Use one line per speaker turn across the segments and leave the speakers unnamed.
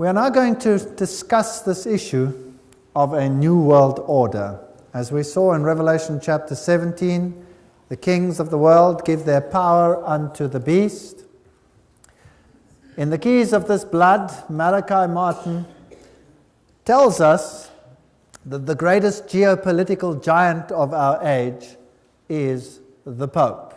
We are now going to discuss this issue of a new world order. As we saw in Revelation chapter 17, the kings of the world give their power unto the beast. In the Keys of this Blood, Malachi Martin tells us that the greatest geopolitical giant of our age is the Pope.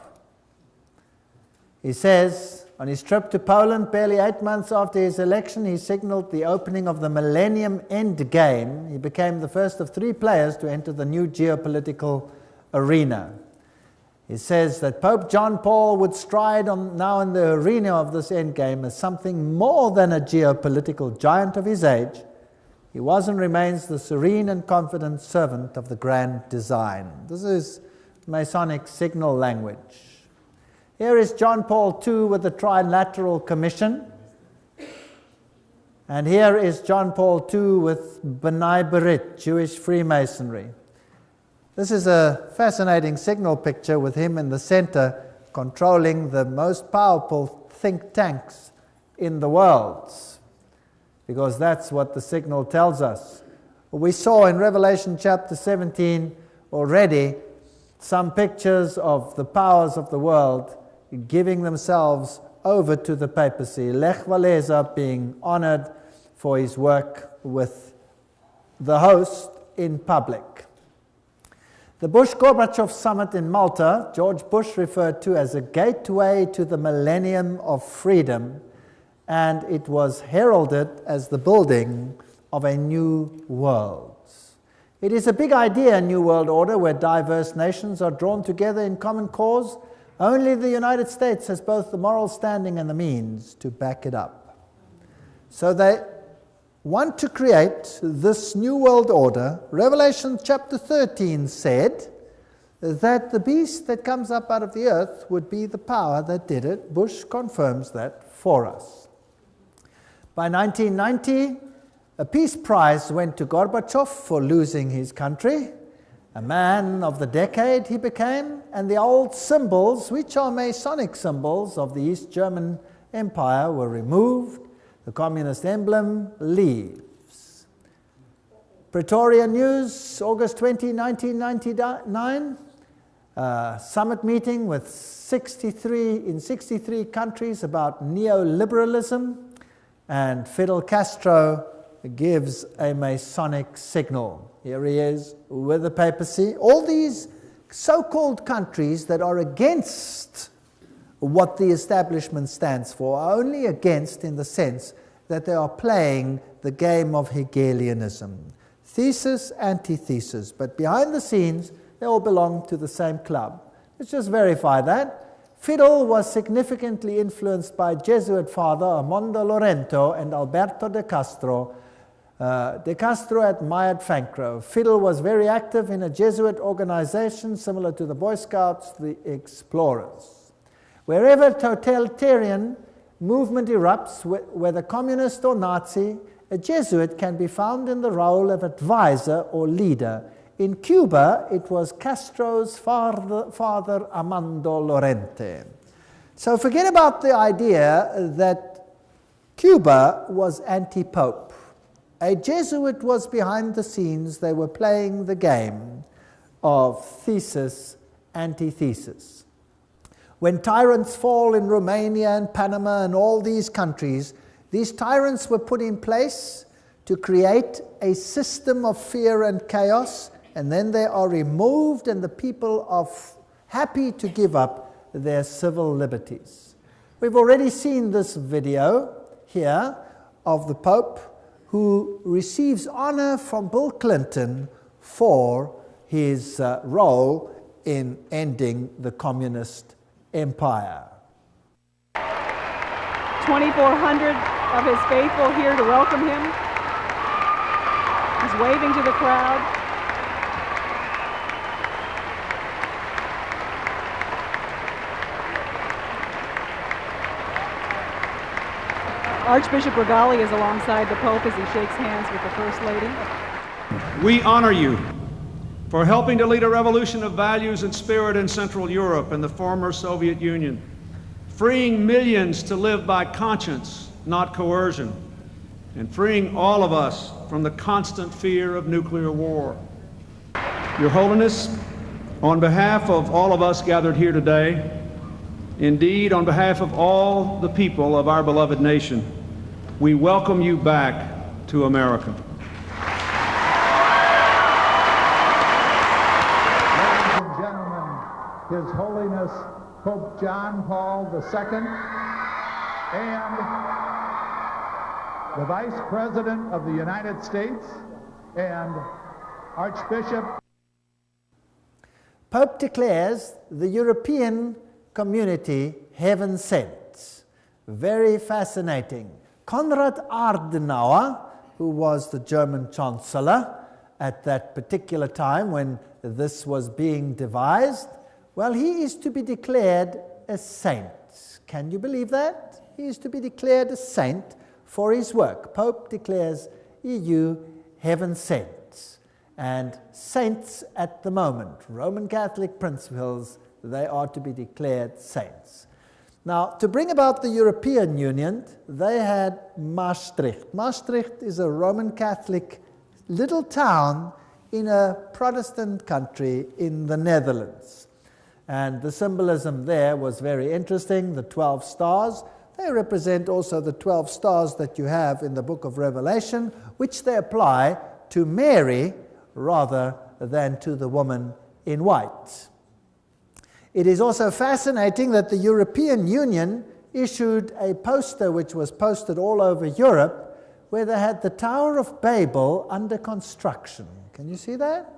He says, on his trip to Poland, barely 8 months after his election, he signaled the opening of the Millennium End Game. He became the first of 3 players to enter the new geopolitical arena. He says that Pope John Paul would stride now in the arena of this endgame as something more than a geopolitical giant of his age. He was and remains the serene and confident servant of the grand design. This is Masonic signal language. Here is John Paul II with the Trilateral Commission. And here is John Paul II with B'nai B'rith, Jewish Freemasonry. This is a fascinating signal picture with him in the center controlling the most powerful think tanks in the world, because that's what the signal tells us. We saw in Revelation chapter 17 already some pictures of the powers of the world giving themselves over to the papacy. Lech Walesa being honored for his work with the host in public. The Bush-Gorbachev summit in Malta, George Bush referred to as a gateway to the millennium of freedom, and it was heralded as the building of a new world. It is a big idea, a new world order, where diverse nations are drawn together in common cause. Only the United States has both the moral standing and the means to back it up. So they want to create this new world order. Revelation chapter 13 said that the beast that comes up out of the earth would be the power that did it. Bush confirms that for us. By 1990, a peace prize went to Gorbachev for losing his country. A man of the decade he became, and the old symbols, which are Masonic symbols of the East German Empire, were removed. The communist emblem leaves. Pretoria News, August 20, 1999. Summit meeting with 63 countries about neoliberalism, and Fidel Castro gives a Masonic signal. Here he is with the papacy. All these so-called countries that are against what the establishment stands for are only against in the sense that they are playing the game of Hegelianism. Thesis, antithesis, but behind the scenes, they all belong to the same club. Let's just verify that. Fidel was significantly influenced by Jesuit father Armando Lorente and Alberto de Castro. De Castro admired Fancro. Fidel was very active in a Jesuit organization similar to the Boy Scouts, the Explorers. Wherever totalitarian movement erupts, whether communist or Nazi, a Jesuit can be found in the role of advisor or leader. In Cuba, it was Castro's father Armando Lorente. So forget about the idea that Cuba was anti-pope. A Jesuit was behind the scenes. They were playing the game of thesis, antithesis. When tyrants fall in Romania and Panama and all these countries, these tyrants were put in place to create a system of fear and chaos, and then they are removed and the people are happy to give up their civil liberties. We've already seen this video here of the Pope who receives honor from Bill Clinton for his role in ending the communist empire.
2,400 of his faithful here to welcome him. He's waving to the crowd. Archbishop Regali is alongside the Pope as he shakes hands with the First Lady.
We honor you for helping to lead a revolution of values and spirit in Central Europe and the former Soviet Union, freeing millions to live by conscience, not coercion, and freeing all of us from the constant fear of nuclear war. Your Holiness, on behalf of all of us gathered here today, indeed on behalf of all the people of our beloved nation, we welcome you back to America.
Ladies and gentlemen, His Holiness Pope John Paul II and the Vice President of the United States and Archbishop. Pope declares the European community heaven sent. Very fascinating. Konrad Adenauer, who was the German Chancellor at that particular time when this was being devised, well, he is to be declared a saint. Can you believe that? He is to be declared a saint for his work. Pope declares EU heaven sent. And saints at the moment, Roman Catholic principles, they are to be declared saints. Now, to bring about the European Union, they had Maastricht. Maastricht is a Roman Catholic little town in a Protestant country in the Netherlands. And the symbolism there was very interesting. The 12 stars, they represent also the 12 stars that you have in the book of Revelation, which they apply to Mary rather than to the woman in white. It is also fascinating that the European Union issued a poster which was posted all over Europe where they had the Tower of Babel under construction. Can you see that?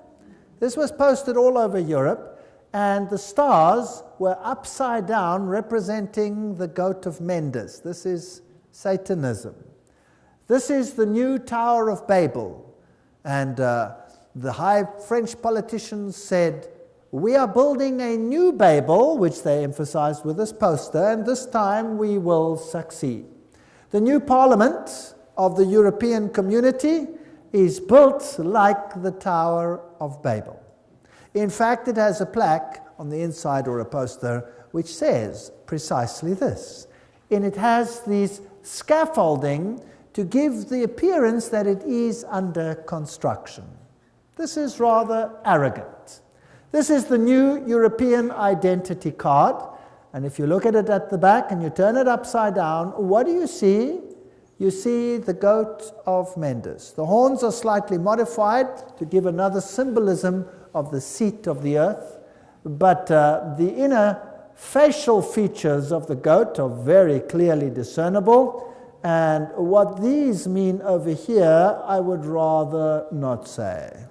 This was posted all over Europe, and the stars were upside down representing the goat of Mendes. This is Satanism. This is the new Tower of Babel. And the high French politicians said, we are building a new Babel, which they emphasized with this poster, and this time we will succeed. The new parliament of the European community is built like the Tower of Babel. In fact, it has a plaque on the inside or a poster which says precisely this. And it has these scaffolding to give the appearance that it is under construction. This is rather arrogant. This is the new European identity card, and if you look at it at the back and you turn it upside down, what do you see? You see the goat of Mendes. The horns are slightly modified to give another symbolism of the seat of the earth, but the inner facial features of the goat are very clearly discernible, and what these mean over here, I would rather not say.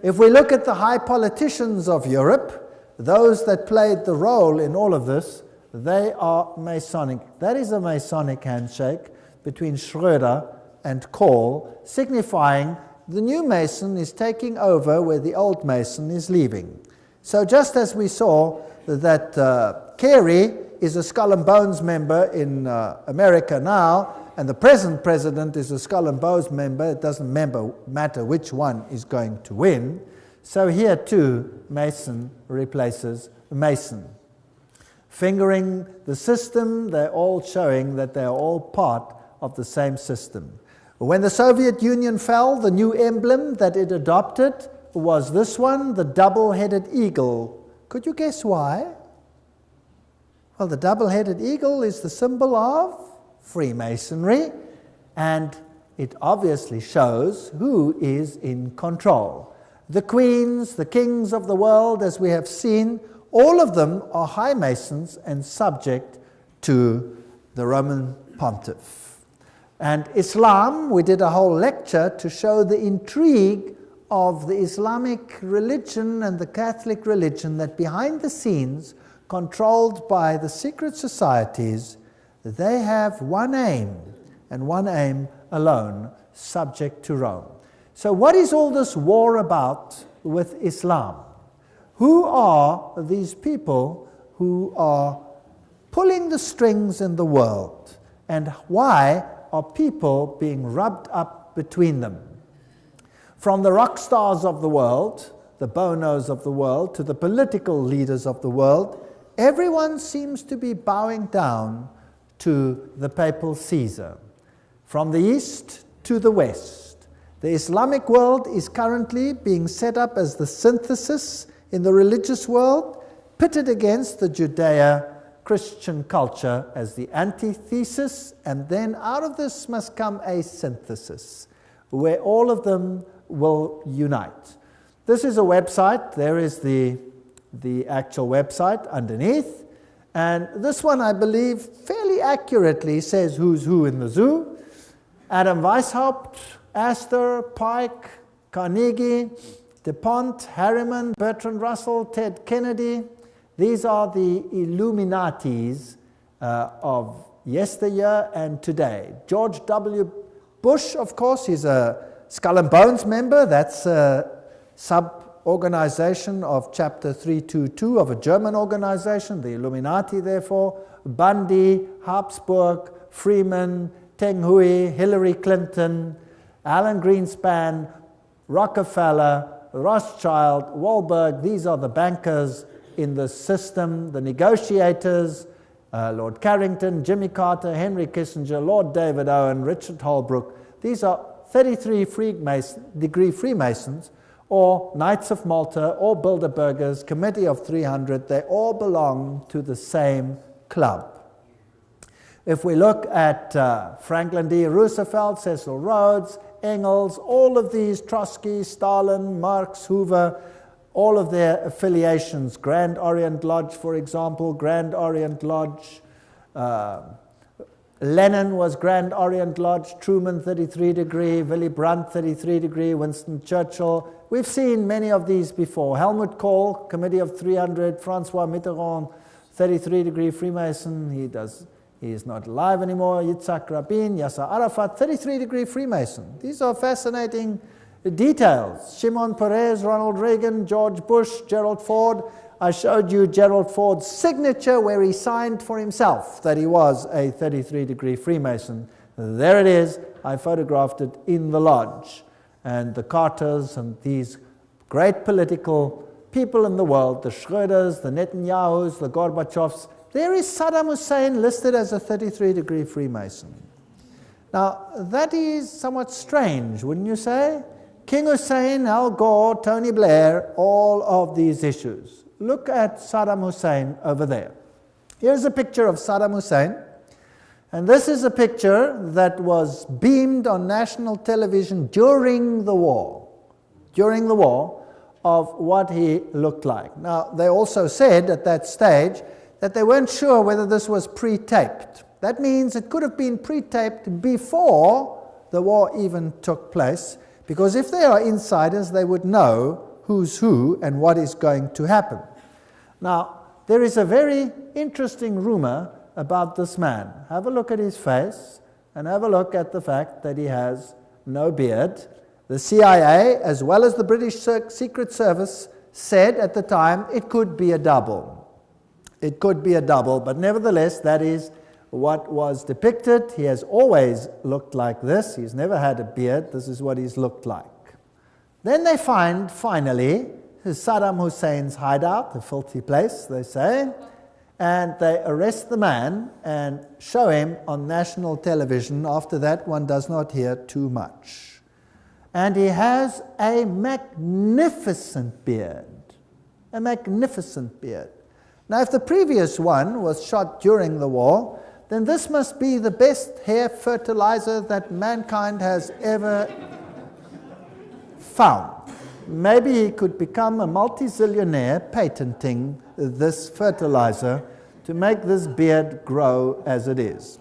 If we look at the high politicians of Europe, those that played the role in all of this, they are Masonic. That is a Masonic handshake between Schröder and Kohl, signifying the new Mason is taking over where the old Mason is leaving. So just as we saw that Kerry is a Skull and Bones member in America now, and the present president is a Skull and Bones member, it doesn't matter which one is going to win. So here too, Mason replaces Mason. Fingering the system, they're all showing that they're all part of the same system. When the Soviet Union fell, the new emblem that it adopted was this one, the double-headed eagle. Could you guess why? Well, the double-headed eagle is the symbol of Freemasonry, and it obviously shows who is in control. The queens, the kings of the world, as we have seen, all of them are high Masons and subject to the Roman Pontiff. And Islam, we did a whole lecture to show the intrigue of the Islamic religion and the Catholic religion, that behind the scenes, controlled by the secret societies, they have one aim, and one aim alone, subject to Rome. So what is all this war about with Islam? Who are these people who are pulling the strings in the world? And why are people being rubbed up between them? From the rock stars of the world, the Bonos of the world, to the political leaders of the world, everyone seems to be bowing down to the papal Caesar. from the east to the west. The Islamic world is currently being set up as the synthesis in the religious world, pitted against the Judeo-Christian culture as the antithesis, and then out of this must come a synthesis, where all of them will unite. This is a website. There is the actual website underneath. And this one, I believe, fairly accurately says who's who in the zoo. Adam Weishaupt, Astor, Pike, Carnegie, DuPont, Harriman, Bertrand Russell, Ted Kennedy. These are the Illuminatis of yesteryear and today. George W. Bush, of course, he's a Skull and Bones member. That's a sub-organization of Chapter 322 of a German organization, the Illuminati, therefore. Bundy, Habsburg, Freeman, Teng Hui, Hillary Clinton, Alan Greenspan, Rockefeller, Rothschild, Wahlberg. These are the bankers in the system, the negotiators, Lord Carrington, Jimmy Carter, Henry Kissinger, Lord David Owen, Richard Holbrooke. These are 33-degree Freemasons, or Knights of Malta, or Bilderbergers, Committee of 300. They all belong to the same club. If we look at Franklin D. Roosevelt, Cecil Rhodes, Engels, all of these, Trotsky, Stalin, Marx, Hoover, all of their affiliations, Grand Orient Lodge, for example, Grand Orient Lodge, Lenin was Grand Orient Lodge, Truman 33-degree, Willy Brandt 33-degree, Winston Churchill. We've seen many of these before. Helmut Kohl, Committee of 300, Francois Mitterrand, 33-degree Freemason. He is not alive anymore. Yitzhak Rabin, Yasser Arafat, 33-degree Freemason. These are fascinating details. Shimon Peres, Ronald Reagan, George Bush, Gerald Ford. I showed you Gerald Ford's signature where he signed for himself that he was a 33-degree Freemason. There it is. I photographed it in the lodge. And the Carters and these great political people in the world, the Schröders, the Netanyahus, the Gorbachevs, there is Saddam Hussein listed as a 33-degree Freemason. Now, that is somewhat strange, wouldn't you say? King Hussein, Al Gore, Tony Blair, all of these issues. Look at Saddam Hussein over there. Here's a picture of Saddam Hussein. And this is a picture that was beamed on national television during the war. During the war, of what he looked like. Now, they also said at that stage that they weren't sure whether this was pre-taped. That means it could have been pre-taped before the war even took place, because if they are insiders, they would know who's who and what is going to happen. Now, there is a very interesting rumor about this man. Have a look at his face and have a look at the fact that he has no beard. The CIA, as well as the British Secret Service, said at the time it could be a double. It could be a double, but nevertheless, that is what was depicted. He has always looked like this. He's never had a beard. This is what he's looked like. Then they find, finally, Saddam Hussein's hideout, a filthy place, they say, and they arrest the man and show him on national television. After that, one does not hear too much. And he has a magnificent beard, a magnificent beard. Now, if the previous one was shot during the war, then this must be the best hair fertilizer that mankind has ever found. Maybe he could become a multi-zillionaire patenting this fertilizer to make this beard grow as it is.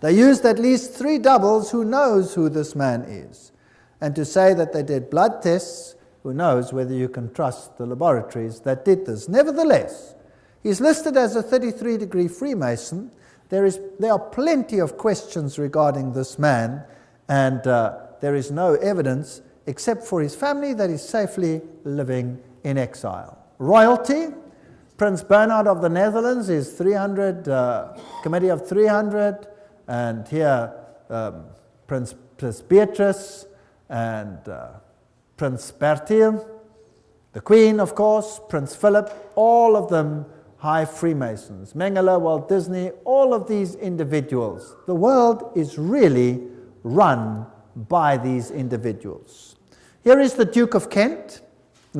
They used at least 3 doubles. Who knows who this man is? And to say that they did blood tests, who knows whether you can trust the laboratories that did this. Nevertheless, he's listed as a 33-degree Freemason. There are plenty of questions regarding this man, and there is no evidence except for his family that is safely living in exile. Royalty, Prince Bernhard of the Netherlands is 300, Committee of 300, and here Prince Beatrice and Prince Bertil, the Queen, of course, Prince Philip, all of them high Freemasons, Mengele, Walt Disney, all of these individuals. The world is really run by these individuals. Here is the Duke of Kent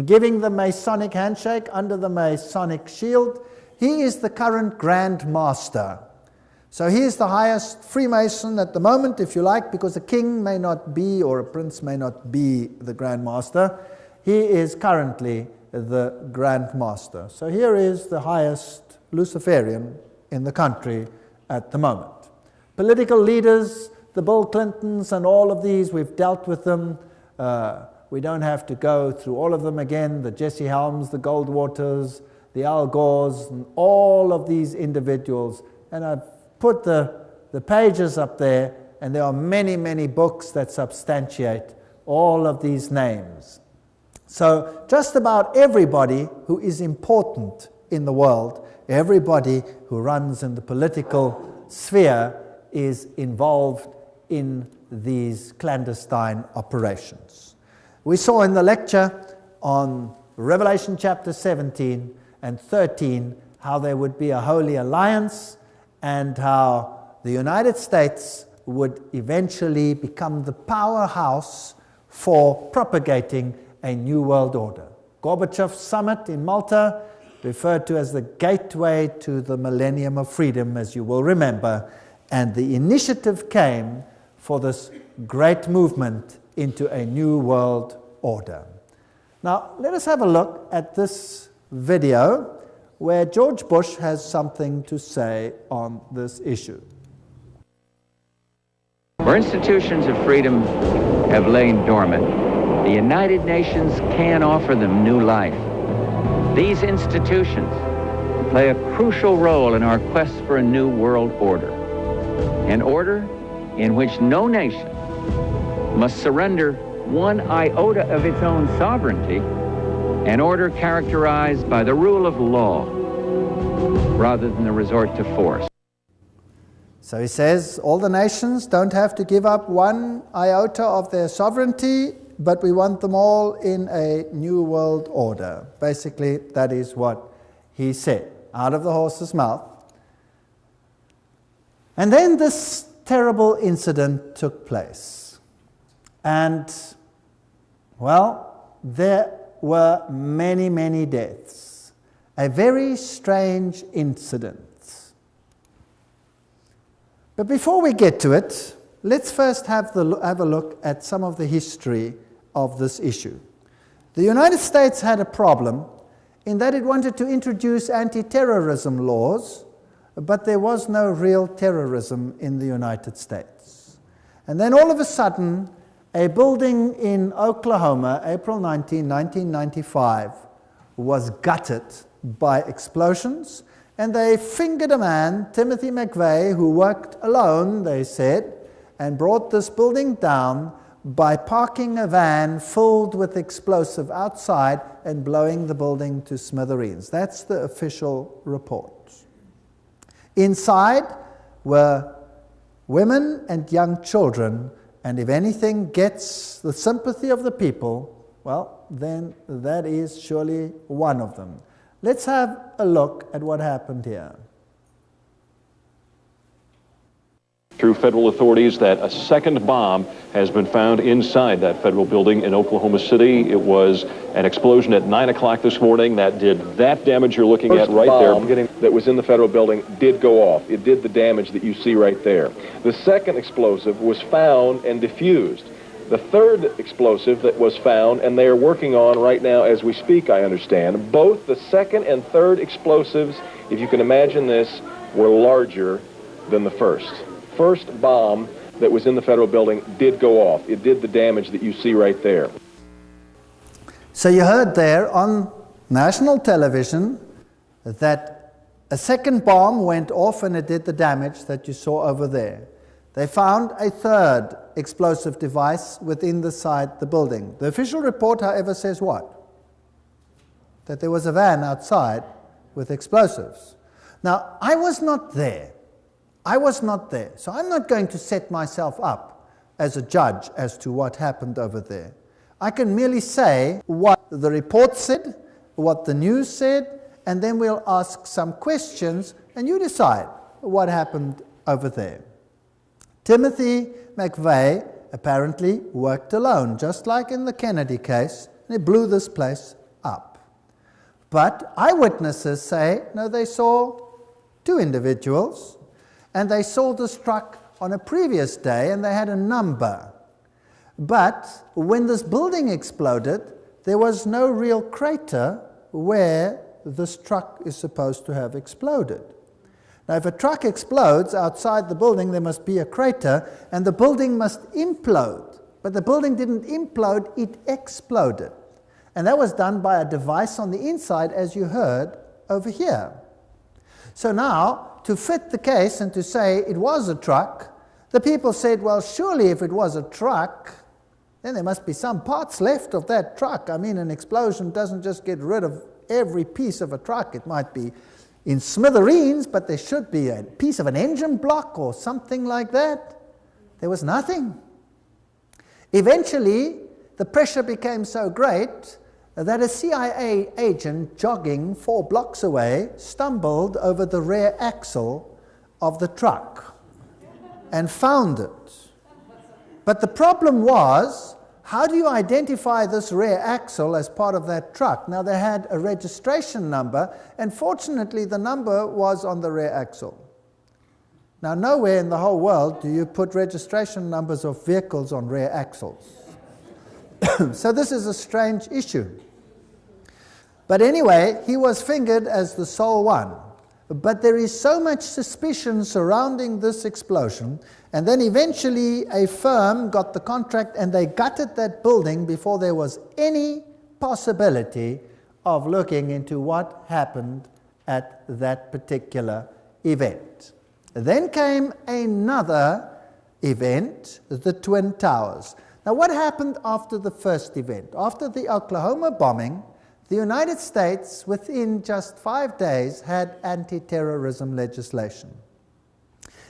giving the Masonic handshake under the Masonic shield. He is the current Grand Master. So he is the highest Freemason at the moment, if you like, because a king may not be, or a prince may not be the Grand Master. He is currently the Grand Master. So here is the highest Luciferian in the country at the moment. Political leaders, the Bill Clintons and all of these, we've dealt with them. We don't have to go through all of them again, the Jesse Helms, the Goldwaters, the Al Gores, and all of these individuals. And I've put the pages up there, and there are many, many books that substantiate all of these names. So just about everybody who is important in the world, everybody who runs in the political sphere is involved in these clandestine operations. We saw in the lecture on Revelation chapter 17 and 13 how there would be a holy alliance and how the United States would eventually become the powerhouse for propagating a new world order. Gorbachev's summit in Malta, referred to as the gateway to the millennium of freedom, as you will remember, and the initiative came for this great movement into a new world order. Now, let us have a look at this video where George Bush has something to say on this issue.
Where institutions of freedom have lain dormant, the United Nations can offer them new life. These institutions play a crucial role in our quest for a new world order, an order in which no nation must surrender one iota of its own sovereignty, an order characterized by the rule of law rather than the resort to force.
So he says all the nations don't have to give up one iota of their sovereignty, but we want them all in a new world order. Basically, that is what he said, out of the horse's mouth. And then this terrible incident took place. And, well, there were many, many deaths. A very strange incident. But before we get to it, let's first have a look at some of the history of this issue. The United States had a problem in that it wanted to introduce anti-terrorism laws, but there was no real terrorism in the United States. And then all of a sudden, a building in Oklahoma, April 19, 1995, was gutted by explosions, and they fingered a man, Timothy McVeigh, who worked alone, they said, and brought this building down by parking a van filled with explosive outside and blowing the building to smithereens. That's the official report. Inside were women and young children, and if anything gets the sympathy of the people, well, then that is surely one of them. Let's have a look at what happened here.
Through federal authorities that a second bomb has been found inside that federal building in Oklahoma City. It was an explosion at 9 o'clock this morning that did that damage you're looking at right there.
That was in the federal building did go off. It did the damage that you see right there. The second explosive was found and diffused. The third explosive that was found, and they are working on right now as we speak, I understand, both the second and third explosives, if you can imagine this, were larger than the first. First bomb that was in the federal building did go off. It did the damage that you see right there.
So you heard there on national television that a second bomb went off and it did the damage that you saw over there. They found a third explosive device within the building. The official report, however, says what? That there was a van outside with explosives. Now, I was not there. I was not there. So I'm not going to set myself up as a judge as to what happened over there. I can merely say what the report said, what the news said, and then we'll ask some questions, and you decide what happened over there. Timothy McVeigh apparently worked alone, just like in the Kennedy case, and he blew this place up. But eyewitnesses say, no, they saw two individuals, and they saw this truck on a previous day, and they had a number. But when this building exploded, there was no real crater where this truck is supposed to have exploded. Now, if a truck explodes outside the building, there must be a crater, and the building must implode. But the building didn't implode, it exploded. And that was done by a device on the inside, as you heard over here. So now, to fit the case and to say it was a truck, the people said, well, surely if it was a truck, then there must be some parts left of that truck. I mean, an explosion doesn't just get rid of every piece of a truck. It might be in smithereens, but there should be a piece of an engine block or something like that. There was nothing. Eventually, the pressure became so great that a CIA agent jogging 4 blocks away stumbled over the rear axle of the truck and found it. But the problem was, how do you identify this rear axle as part of that truck? Now, they had a registration number, and fortunately, the number was on the rear axle. Now, nowhere in the whole world do you put registration numbers of vehicles on rear axles. So this is a strange issue. But anyway, he was fingered as the sole one. But there is so much suspicion surrounding this explosion, and then eventually a firm got the contract and they gutted that building before there was any possibility of looking into what happened at that particular event. Then came another event, the Twin Towers. Now, what happened after the first event? After the Oklahoma bombing, the United States, within just 5 days, had anti-terrorism legislation.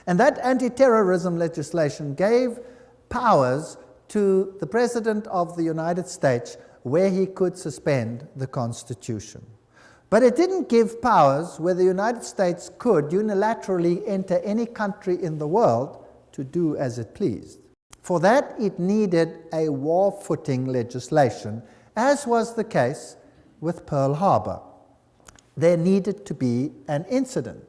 And that anti-terrorism legislation gave powers to the President of the United States where he could suspend the Constitution. But it didn't give powers where the United States could unilaterally enter any country in the world to do as it pleased. For that, it needed a war-footing legislation, as was the case with Pearl Harbor. There needed to be an incident.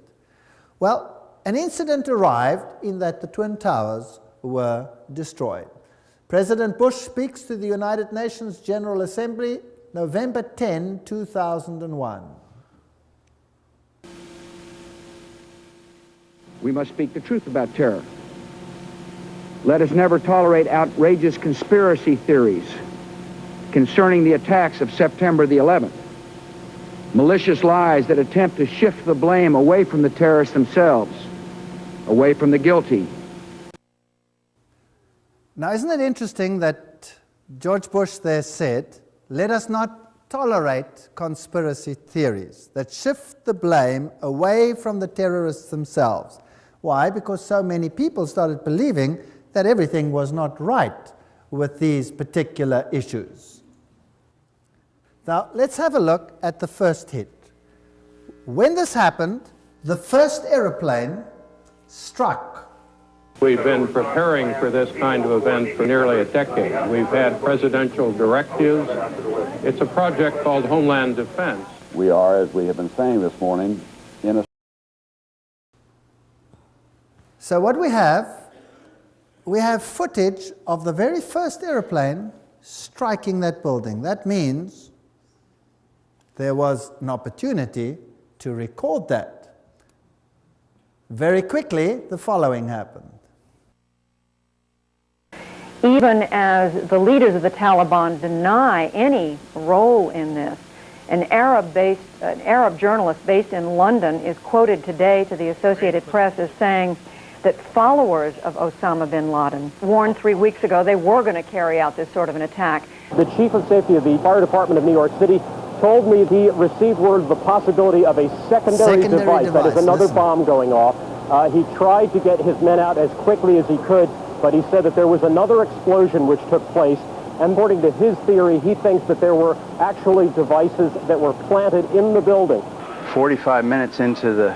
Well, an incident arrived in that the Twin Towers were destroyed. President Bush speaks to the United Nations General Assembly November 10, 2001.
We must speak the truth about terror. Let us never tolerate outrageous conspiracy theories concerning the attacks of September the 11th. Malicious lies that attempt to shift the blame away from the terrorists themselves, away from the guilty.
Now, isn't it interesting that George Bush there said, let us not tolerate conspiracy theories that shift the blame away from the terrorists themselves. Why? Because so many people started believing that everything was not right with these particular issues. Now, let's have a look at the first hit. When this happened, the first aeroplane struck.
We've been preparing for this kind of event for nearly a decade. We've had presidential directives. It's a project called Homeland Defense.
We are, as we have been saying this morning, in a...
So what we have footage of the very first airplane striking that building. That means there was an opportunity to record that. Very quickly, the following happened.
Even as the leaders of the Taliban deny any role in this, an Arab journalist based in London is quoted today to the Associated Press as saying that followers of Osama bin Laden warned 3 weeks ago they were going to carry out this sort of an attack.
The chief of safety of the fire department of New York City told me he received word of the possibility of a secondary device, that is another bomb going off. He tried to get his men out as quickly as he could, but he said that there was another explosion which took place. And according to his theory, he thinks that there were actually devices that were planted in the building.
45 minutes into the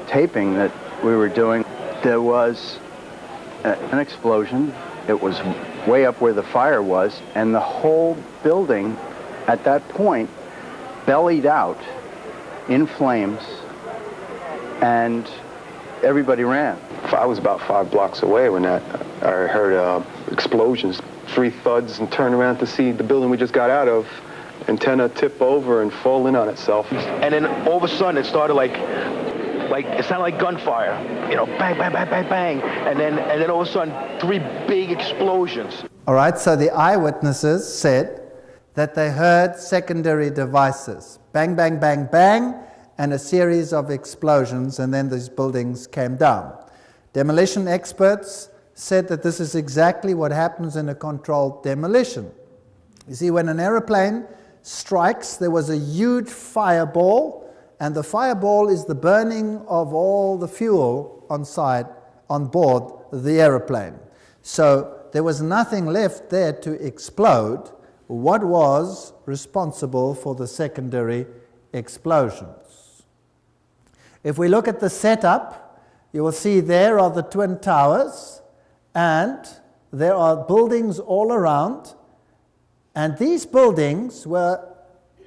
taping that we were doing, there was an explosion. It was way up where the fire was, and the whole building at that point bellied out in flames, and everybody ran.
I was about 5 blocks away when I heard explosions, 3 thuds, and turned around to see the building we just got out of, antenna tip over and fall in on itself.
And then all of a sudden it started like it sounded like gunfire, you know, bang, bang, bang, bang, bang, and then all of a sudden 3 big explosions.
All right, so the eyewitnesses said that they heard secondary devices, bang, bang, bang, bang, and a series of explosions, and then these buildings came down. Demolition experts said that this is exactly what happens in a controlled demolition. You see, when an aeroplane strikes, there was a huge fireball, and the fireball is the burning of all the fuel on board the aeroplane. So there was nothing left there to explode. What was responsible for the secondary explosions? If we look at the setup, you will see there are the Twin Towers, and there are buildings all around, and these buildings were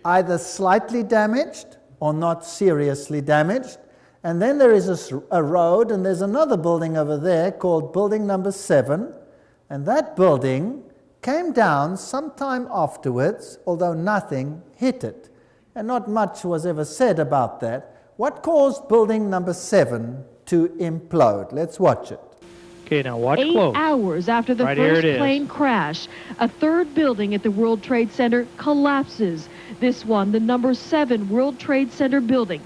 either slightly damaged or not seriously damaged. And then there is a road, and there's another building over there called building number 7, and that building came down sometime afterwards, although nothing hit it. And not much was ever said about that. What caused building number 7 to implode? Let's watch it.
Okay, now watch
8
close.
hours after the first plane crash, a third building at the World Trade Center collapses. This one, the number 7 World Trade Center building.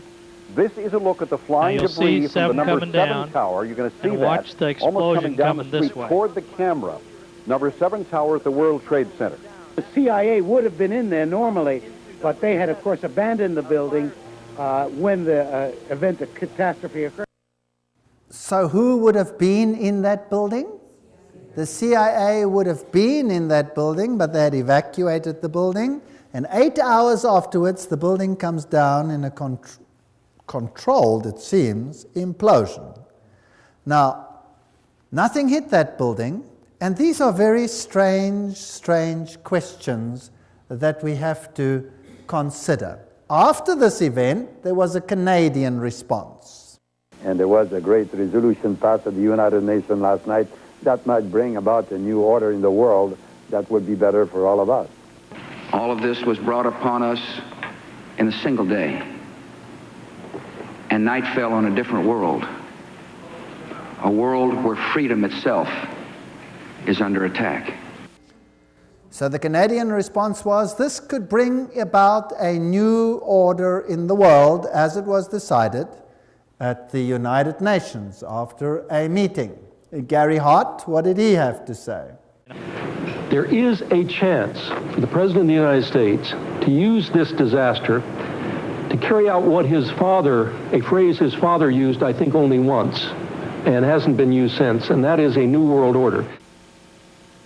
This is a look at the flying debris from the number 7 tower. You're going to see that
watch the explosion
almost coming down
coming
the
this
street
way.
toward the camera. Number 7 tower at the World Trade Center.
The CIA would have been in there normally, but they had, of course, abandoned the building when the the catastrophe occurred.
So who would have been in that building? The CIA would have been in that building, but they had evacuated the building. And 8 hours afterwards, the building comes down in a controlled, it seems, implosion. Now, nothing hit that building, and these are very strange questions that we have to consider. After this event, there was a Canadian response.
And there was a great resolution passed at the United Nations last night that might bring about a new order in the world that would be better for all of us.
All of this was brought upon us in a single day, and night fell on a different world, a world where freedom itself is under attack.
So the Canadian response was this could bring about a new order in the world, as it was decided at the United Nations after a meeting. Gary Hart, what did he have to say?
There is a chance for the President of the United States to use this disaster to carry out what his father, a phrase his father used, I think, only once, and hasn't been used since, and that is a new world order.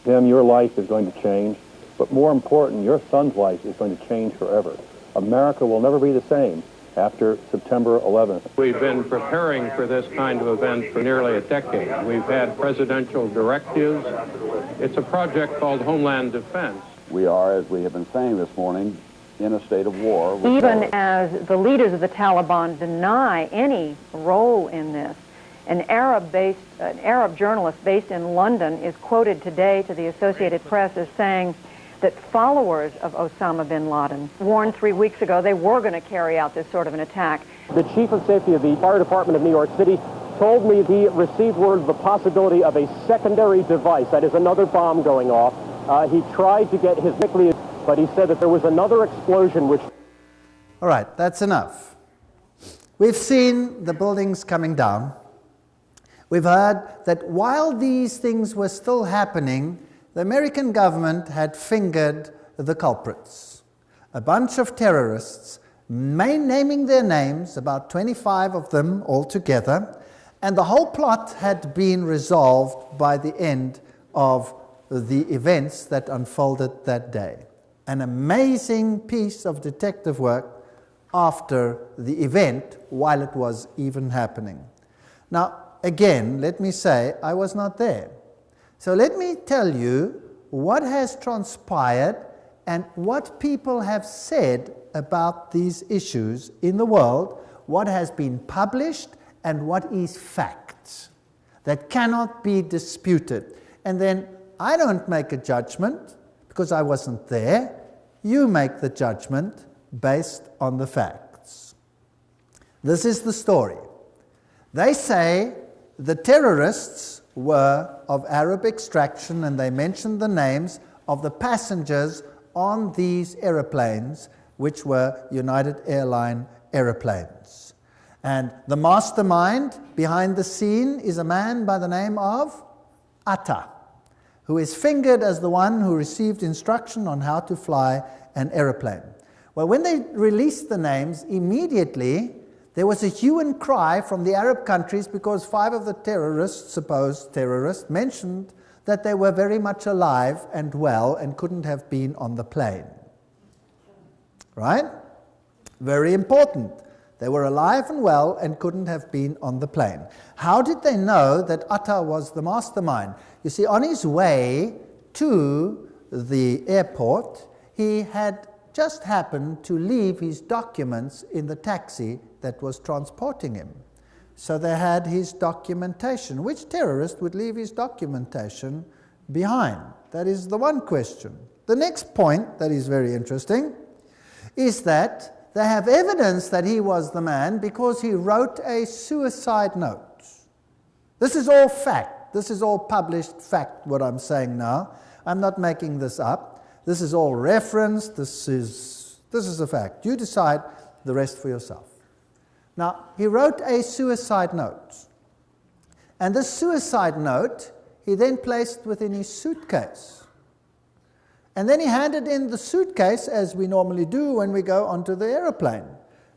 Tim, your life is going to change, but more important, your son's life is going to change forever. America will never be the same after September 11th.
We've been preparing for this kind of event for nearly a decade. We've had presidential directives. It's a project called Homeland Defense.
We are, as we have been saying this morning, in a state of war.
Even as the leaders of the Taliban deny any role in this, an Arab journalist based in London is quoted today to the Associated Press as saying that followers of Osama bin Laden warned 3 weeks ago they were going to carry out this sort of an attack.
The chief of safety of the fire department of New York City told me he received word of the possibility of a secondary device, that is another bomb going off. He tried to get his nuclear, but he said that there was another explosion which...
All right, that's enough. We've seen the buildings coming down. We've heard that while these things were still happening, the American government had fingered the culprits. A bunch of terrorists, naming their names, about 25 of them altogether, and the whole plot had been resolved by the end of the events that unfolded that day. An amazing piece of detective work after the event while it was even happening. Now, again, let me say I was not there. So let me tell you what has transpired and what people have said about these issues in the world, what has been published and what is facts that cannot be disputed. And then I don't make a judgment because I wasn't there. You make the judgment based on the facts. This is the story. They say the terrorists were of Arab extraction, and they mentioned the names of the passengers on these aeroplanes, which were United Airlines aeroplanes. And the mastermind behind the scene is a man by the name of Atta, who is fingered as the one who received instruction on how to fly an aeroplane. Well, when they released the names, immediately there was a hue and cry from the Arab countries because 5 of the terrorists, supposed terrorists, mentioned that they were very much alive and well and couldn't have been on the plane. Right? Very important. They were alive and well and couldn't have been on the plane. How did they know that Atta was the mastermind? You see, on his way to the airport, he had just happened to leave his documents in the taxi that was transporting him. So they had his documentation. Which terrorist would leave his documentation behind? That is the one question. The next point that is very interesting is that they have evidence that he was the man because he wrote a suicide note. This is all fact. This is all published fact, what I'm saying now. I'm not making this up. This is all referenced. This is a fact. You decide the rest for yourself. Now, he wrote a suicide note. And this suicide note, he then placed within his suitcase. And then he handed in the suitcase, as we normally do when we go onto the aeroplane.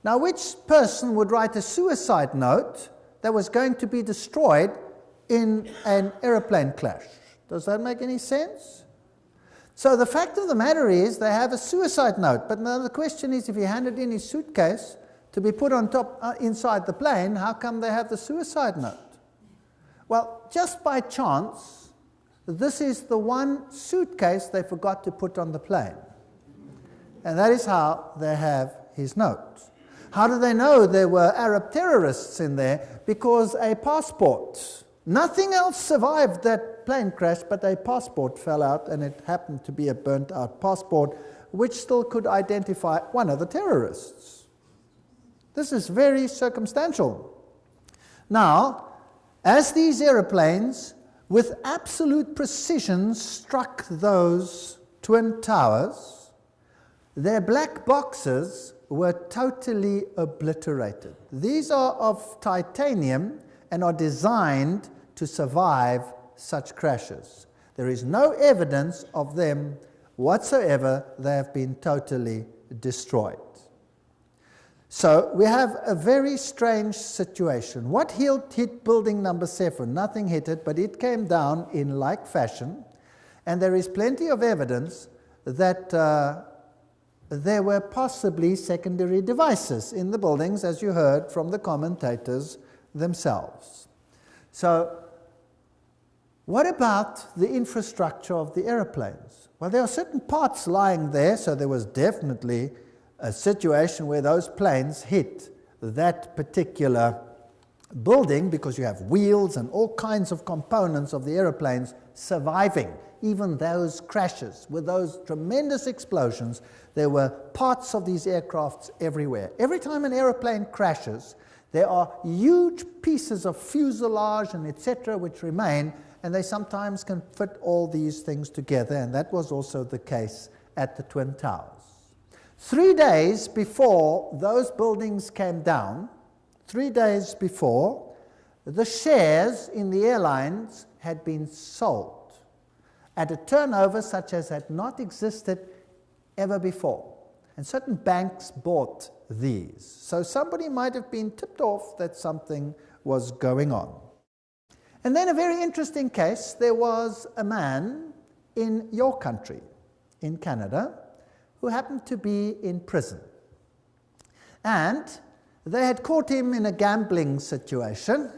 Now, which person would write a suicide note that was going to be destroyed in an aeroplane crash? Does that make any sense? So the fact of the matter is they have a suicide note. But now the question is, if he handed in his suitcase to be put on top inside the plane, how come they have the suicide note? Well, just by chance, this is the one suitcase they forgot to put on the plane. And that is how they have his note. How do they know there were Arab terrorists in there? Because a passport. Nothing else survived that plane crash, but a passport fell out, and it happened to be a burnt-out passport, which still could identify one of the terrorists. This is very circumstantial. Now, as these aeroplanes, with absolute precision, struck those twin towers, their black boxes were totally obliterated. These are of titanium and are designed to survive such crashes. There is no evidence of them whatsoever. They have been totally destroyed. So we have a very strange situation. What hit building number 7? Nothing hit it, but it came down in like fashion. And there is plenty of evidence that there were possibly secondary devices in the buildings, as you heard from the commentators themselves. So what about the infrastructure of the aeroplanes? Well, there are certain parts lying there, so there was definitely a situation where those planes hit that particular building because you have wheels and all kinds of components of the aeroplanes surviving. Even those crashes with those tremendous explosions, there were parts of these aircrafts everywhere. Every time an aeroplane crashes, there are huge pieces of fuselage and etc. which remain, and they sometimes can fit all these things together, and that was also the case at the Twin Towers. 3 days before those buildings came down, 3 days before, the shares in the airlines had been sold at a turnover such as had not existed ever before. And certain banks bought these. So somebody might have been tipped off that something was going on. And then a very interesting case, there was a man in your country, in Canada, who happened to be in prison. And they had caught him in a gambling situation,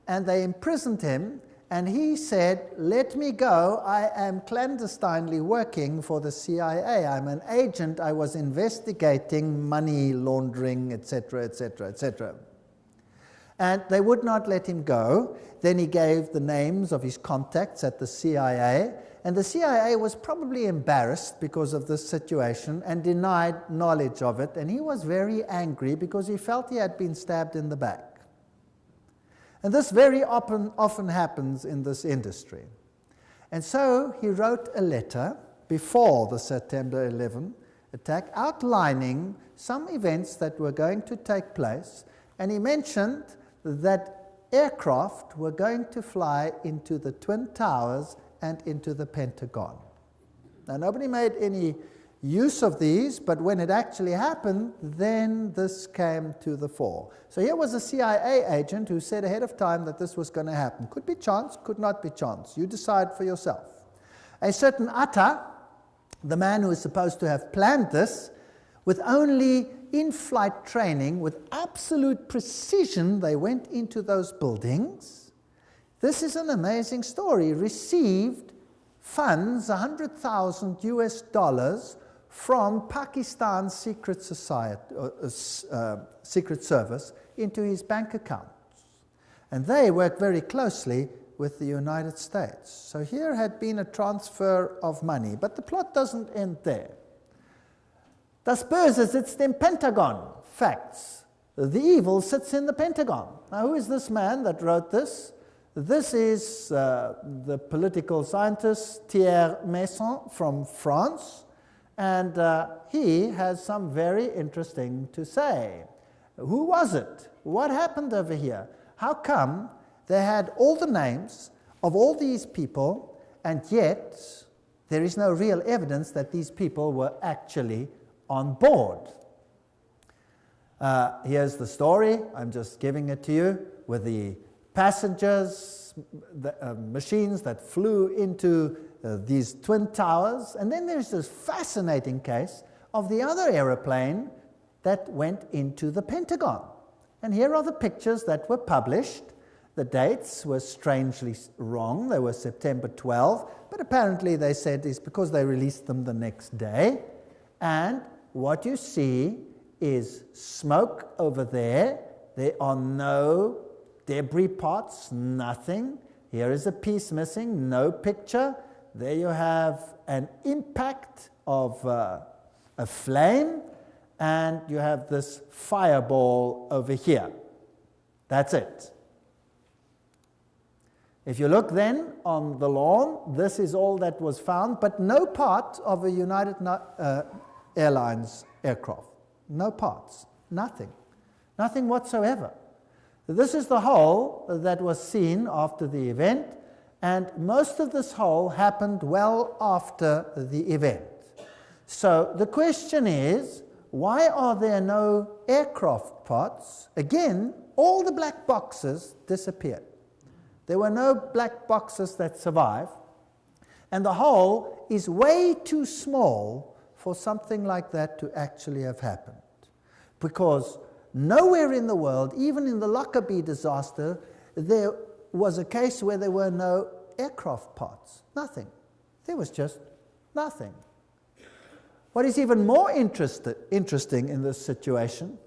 and they imprisoned him, and he said, "Let me go, I am clandestinely working for the CIA. I'm an agent, I was investigating money laundering, etc., etc., etc." And they would not let him go. Then he gave the names of his contacts at the CIA, and the CIA was probably embarrassed because of this situation and denied knowledge of it, and he was very angry because he felt he had been stabbed in the back. And this very often happens in this industry. And so he wrote a letter before the September 11 attack outlining some events that were going to take place, and he mentioned that aircraft were going to fly into the Twin Towers and into the Pentagon. Now, nobody made any use of these, but when it actually happened, then this came to the fore. So here was a CIA agent who said ahead of time that this was going to happen. Could be chance, could not be chance. You decide for yourself. A certain Atta, the man who is supposed to have planned this, with only in-flight training, with absolute precision, they went into those buildings. This is an amazing story. Received funds, $100,000 US, from Pakistan's secret service into his bank accounts. And they worked very closely with the United States. So here had been a transfer of money, but the plot doesn't end there. Das Böse sitzt im Pentagon. Facts. The evil sits in the Pentagon. Now, who is this man that wrote this? This is the political scientist Thierry Meyssan from France, and he has some very interesting to say. Who was it? What happened over here? How come they had all the names of all these people, and yet there is no real evidence that these people were actually on board? Here's the story. I'm just giving it to you with the passengers, the machines that flew into these Twin Towers. And then there's this fascinating case of the other aeroplane that went into the Pentagon. And here are the pictures that were published. The dates were strangely wrong. They were September 12, but apparently they said it's because they released them the next day. And what you see is smoke over there. There are no debris pots, nothing. Here is a piece missing, no picture. There you have an impact of a flame, and you have this fireball over here. That's it. If you look then on the lawn, this is all that was found, but no part of a United Airlines aircraft. No parts, nothing, nothing whatsoever. This is the hole that was seen after the event, and most of this hole happened well after the event. So the question is, why are there no aircraft parts? Again, all the black boxes disappeared. There were no black boxes that survived, and the hole is way too small for something like that to actually have happened. Because nowhere in the world, even in the Lockerbie disaster, there was a case where there were no aircraft parts. Nothing. There was just nothing. What is even more interesting in this situation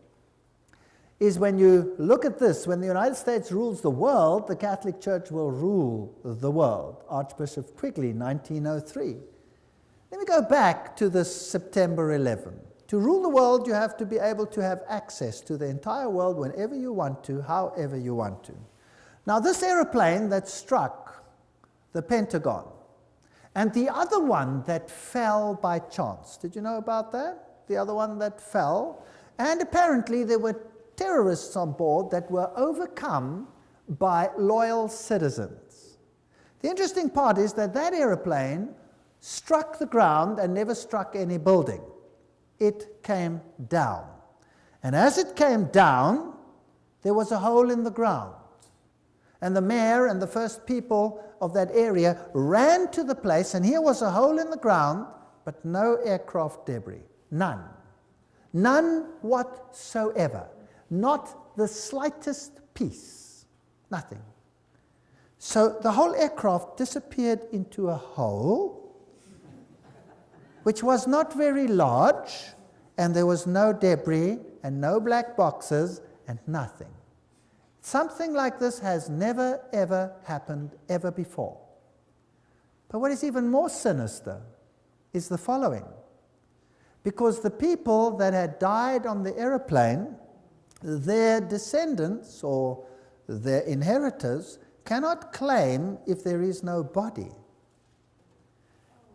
is when you look at this, when the United States rules the world, the Catholic Church will rule the world. Archbishop Quigley, 1903. Let me go back to this September 11. To rule the world, you have to be able to have access to the entire world whenever you want to, however you want to. Now, this aeroplane that struck the Pentagon, and the other one that fell by chance, did you know about that? The other one that fell, and apparently there were terrorists on board that were overcome by loyal citizens. The interesting part is that that aeroplane struck the ground and never struck any building. It came down. And as it came down, there was a hole in the ground. And the mayor and the first people of that area ran to the place, and here was a hole in the ground, but no aircraft debris. None. None whatsoever. Not the slightest piece. Nothing. So the whole aircraft disappeared into a hole, which was not very large, and there was no debris and no black boxes and nothing. Something like this has never, ever happened ever before. But what is even more sinister is the following. Because the people that had died on the aeroplane, their descendants or their inheritors cannot claim if there is no body.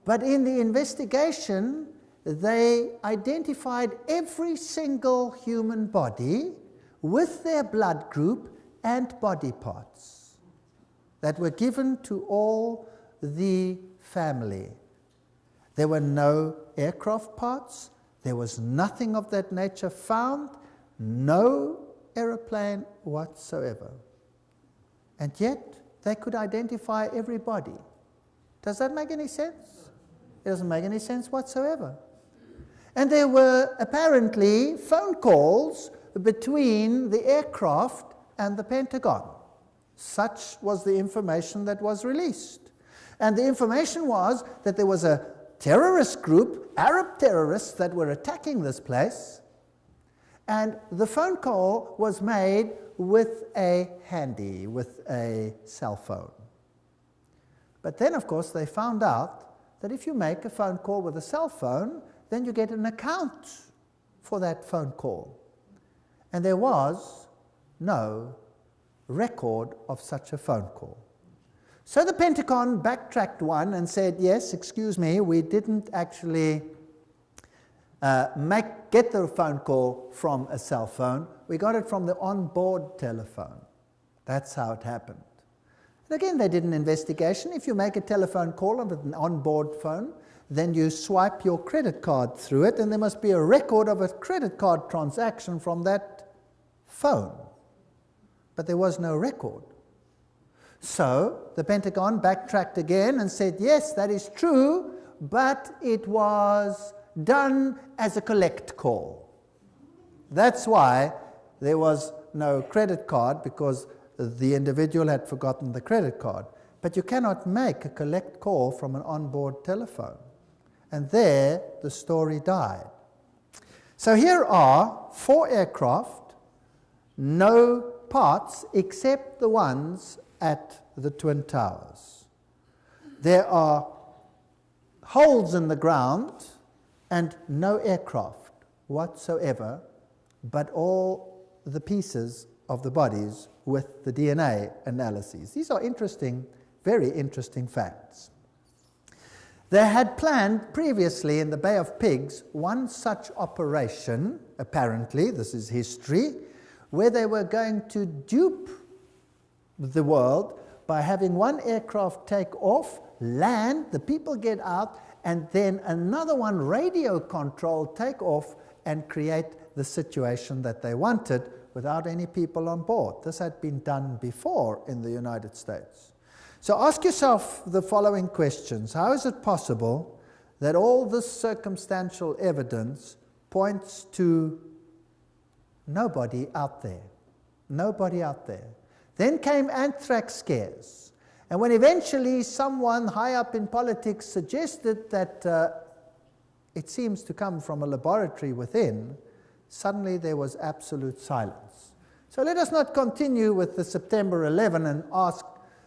But in the investigation, they identified every single human body with their blood group and body parts that were given to all the family. There were no aircraft parts. There was nothing of that nature found. No aeroplane whatsoever. And yet, they could identify everybody. Does that make any sense? It doesn't make any sense whatsoever. And there were apparently phone calls between the aircraft and the Pentagon. Such was the information that was released. And the information was that there was a terrorist group, Arab terrorists, that were attacking this place. And the phone call was made with a handy, with a cell phone. But then, of course, they found out that if you make a phone call with a cell phone, then you get an account for that phone call. And there was no record of such a phone call. So the Pentagon backtracked one and said, yes, excuse me, we didn't actually get the phone call from a cell phone. We got it from the onboard telephone. That's how it happened. And again, they did an investigation. If you make a telephone call on an onboard phone, then you swipe your credit card through it, and there must be a record of a credit card transaction from that phone. But there was no record. So the Pentagon backtracked again and said, yes, that is true, but it was done as a collect call. That's why there was no credit card, because the individual had forgotten the credit card. But you cannot make a collect call from an onboard telephone. And there the story died. So here are 4 aircraft, no parts except the ones at the Twin Towers. There are holes in the ground and no aircraft whatsoever, but all the pieces of the bodies with the DNA analyses. These are interesting, very interesting facts. They had planned previously in the Bay of Pigs one such operation, apparently, this is history, where they were going to dupe the world by having one aircraft take off, land, the people get out, and then another one, radio control, take off and create the situation that they wanted without any people on board. This had been done before in the United States. So ask yourself the following questions. How is it possible that all this circumstantial evidence points to nobody out there? Nobody out there. Then came anthrax scares. And when eventually someone high up in politics suggested that it seems to come from a laboratory within, suddenly there was absolute silence. So let us not continue with the September 11 and ask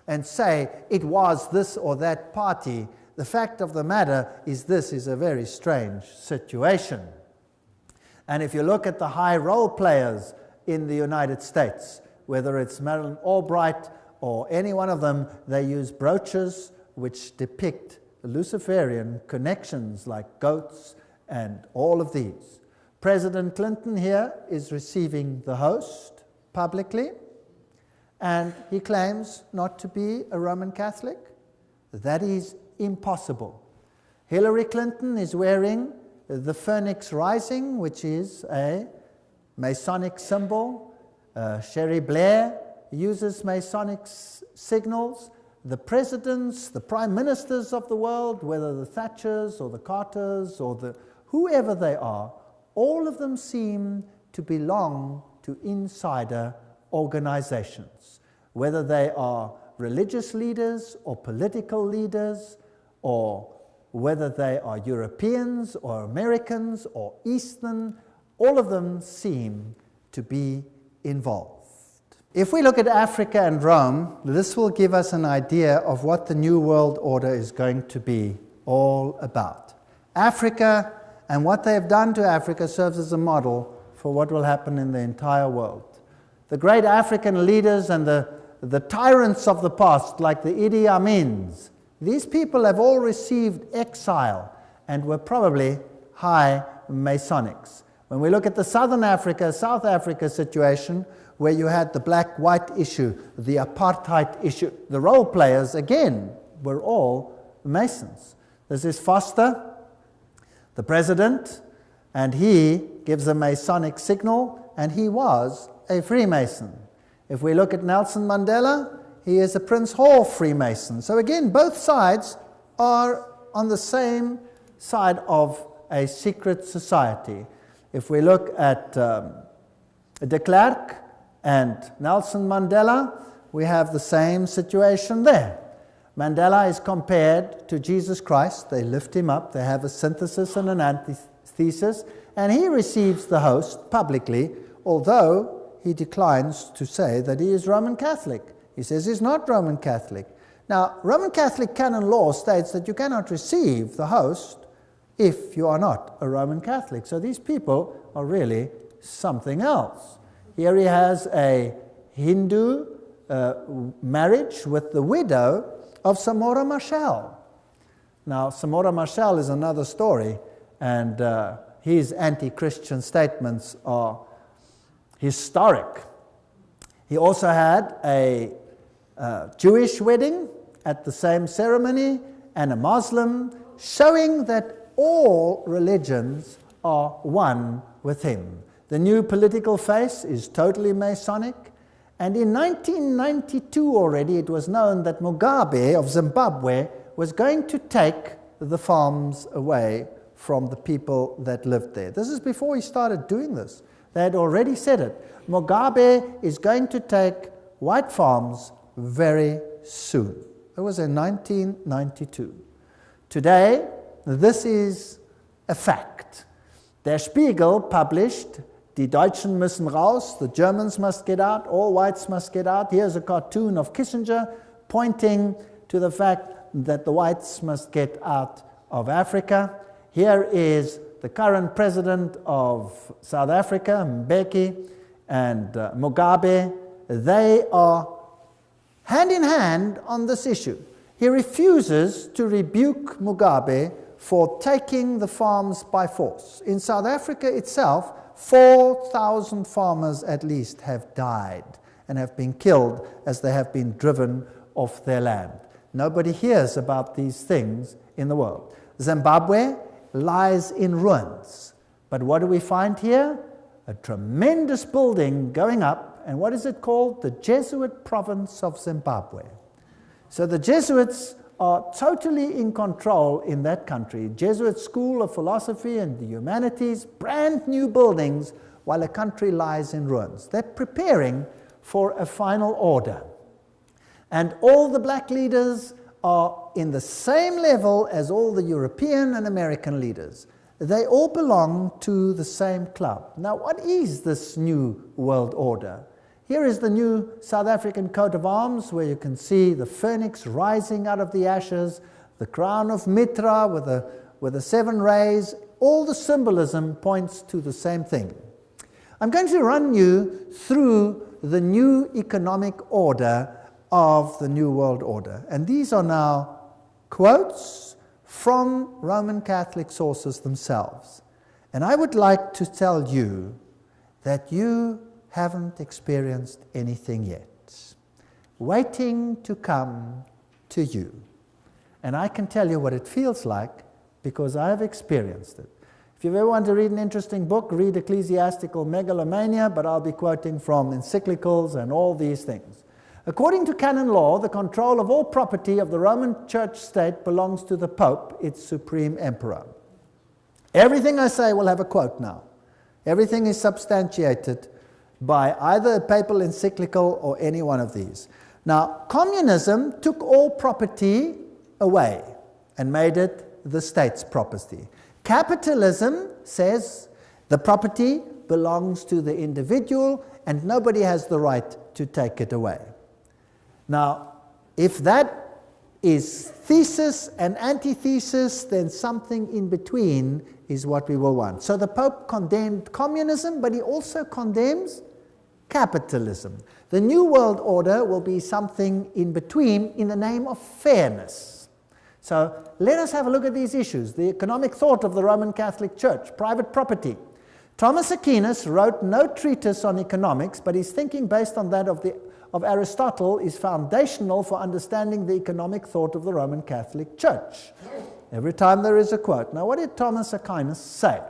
and say it was this or that party. The fact of the matter is this is a very strange situation. And if you look at the high role players in the United States, whether it's Madeleine Albright or any one of them, they use brooches which depict Luciferian connections like goats and all of these. President Clinton here is receiving the host publicly, and he claims not to be a Roman Catholic. That is impossible. Hillary Clinton is wearing the Phoenix Rising, which is a Masonic symbol. Sherry Blair uses Masonic signals. The presidents, the prime ministers of the world, whether the Thatchers or the Carters or the whoever they are, all of them seem to belong to insider organizations, whether they are religious leaders or political leaders, or whether they are Europeans or Americans or Eastern, all of them seem to be involved. If we look at Africa and Rome, this will give us an idea of what the New World Order is going to be all about. Africa and what they have done to Africa serves as a model for what will happen in the entire world. The great African leaders and the tyrants of the past, like the Idi Amins, these people have all received exile and were probably high Masonics. When we look at the Southern Africa, South Africa situation, where you had the black-white issue, the apartheid issue, the role players, again, were all Masons. This is Foster, the president, and he gives a Masonic signal, and he was a Freemason. If we look at Nelson Mandela, he is a Prince Hall Freemason. So again, both sides are on the same side of a secret society. If we look at de Klerk and Nelson Mandela, we have the same situation there. Mandela is compared to Jesus Christ. They lift him up. They have a synthesis and an antithesis, and he receives the host publicly, although he declines to say that he is Roman Catholic. He says he's not Roman Catholic. Now, Roman Catholic canon law states that you cannot receive the host if you are not a Roman Catholic. So these people are really something else. Here he has a Hindu marriage with the widow of Samora Machel. Now, Samora Machel is another story, and his anti-Christian statements are historic. He also had a Jewish wedding at the same ceremony and a Muslim, showing that all religions are one with him. The new political face is totally Masonic, and in 1992 already it was known that Mugabe of Zimbabwe was going to take the farms away from the people that lived there. This is before he started doing this. They had already said it. Mugabe is going to take white farms very soon. It was in 1992. Today, this is a fact. Der Spiegel published, Die Deutschen müssen raus, the Germans must get out, all whites must get out. Here's a cartoon of Kissinger pointing to the fact that the whites must get out of Africa. Here is the current president of South Africa, Mbeki, and Mugabe. They are hand in hand on this issue. He refuses to rebuke Mugabe for taking the farms by force. In South Africa itself, 4,000 farmers at least have died and have been killed as they have been driven off their land. Nobody hears about these things in the world. Zimbabwe lies in ruins. But what do we find here? A tremendous building going up, and what is it called? The Jesuit province of Zimbabwe. So the Jesuits are totally in control in that country. Jesuit School of Philosophy and the Humanities, brand new buildings, while a country lies in ruins. They're preparing for a final order. And all the black leaders are in the same level as all the European and American leaders. They all belong to the same club. Now, what is this new world order? Here is the new South African coat of arms, where you can see the phoenix rising out of the ashes, the crown of Mitra with the 7 rays. All the symbolism points to the same thing. I'm going to run you through the new economic order of the New World Order. And these are now quotes from Roman Catholic sources themselves. And I would like to tell you that you haven't experienced anything yet. Waiting to come to you. And I can tell you what it feels like because I have experienced it. If you ever want to read an interesting book, read Ecclesiastical Megalomania, but I'll be quoting from encyclicals and all these things. According to canon law, the control of all property of the Roman Church state belongs to the Pope, its supreme emperor. Everything I say will have a quote now. Everything is substantiated by either a papal encyclical or any one of these. Now, communism took all property away and made it the state's property. Capitalism says the property belongs to the individual and nobody has the right to take it away. Now, if that is thesis and antithesis, then something in between is what we will want. So the Pope condemned communism, but he also condemns capitalism. The New World Order will be something in between in the name of fairness. So let us have a look at these issues. The economic thought of the Roman Catholic Church, private property. Thomas Aquinas wrote no treatise on economics, but his thinking based on that of Aristotle is foundational for understanding the economic thought of the Roman Catholic Church. Every time there is a quote. Now, what did Thomas Aquinas say?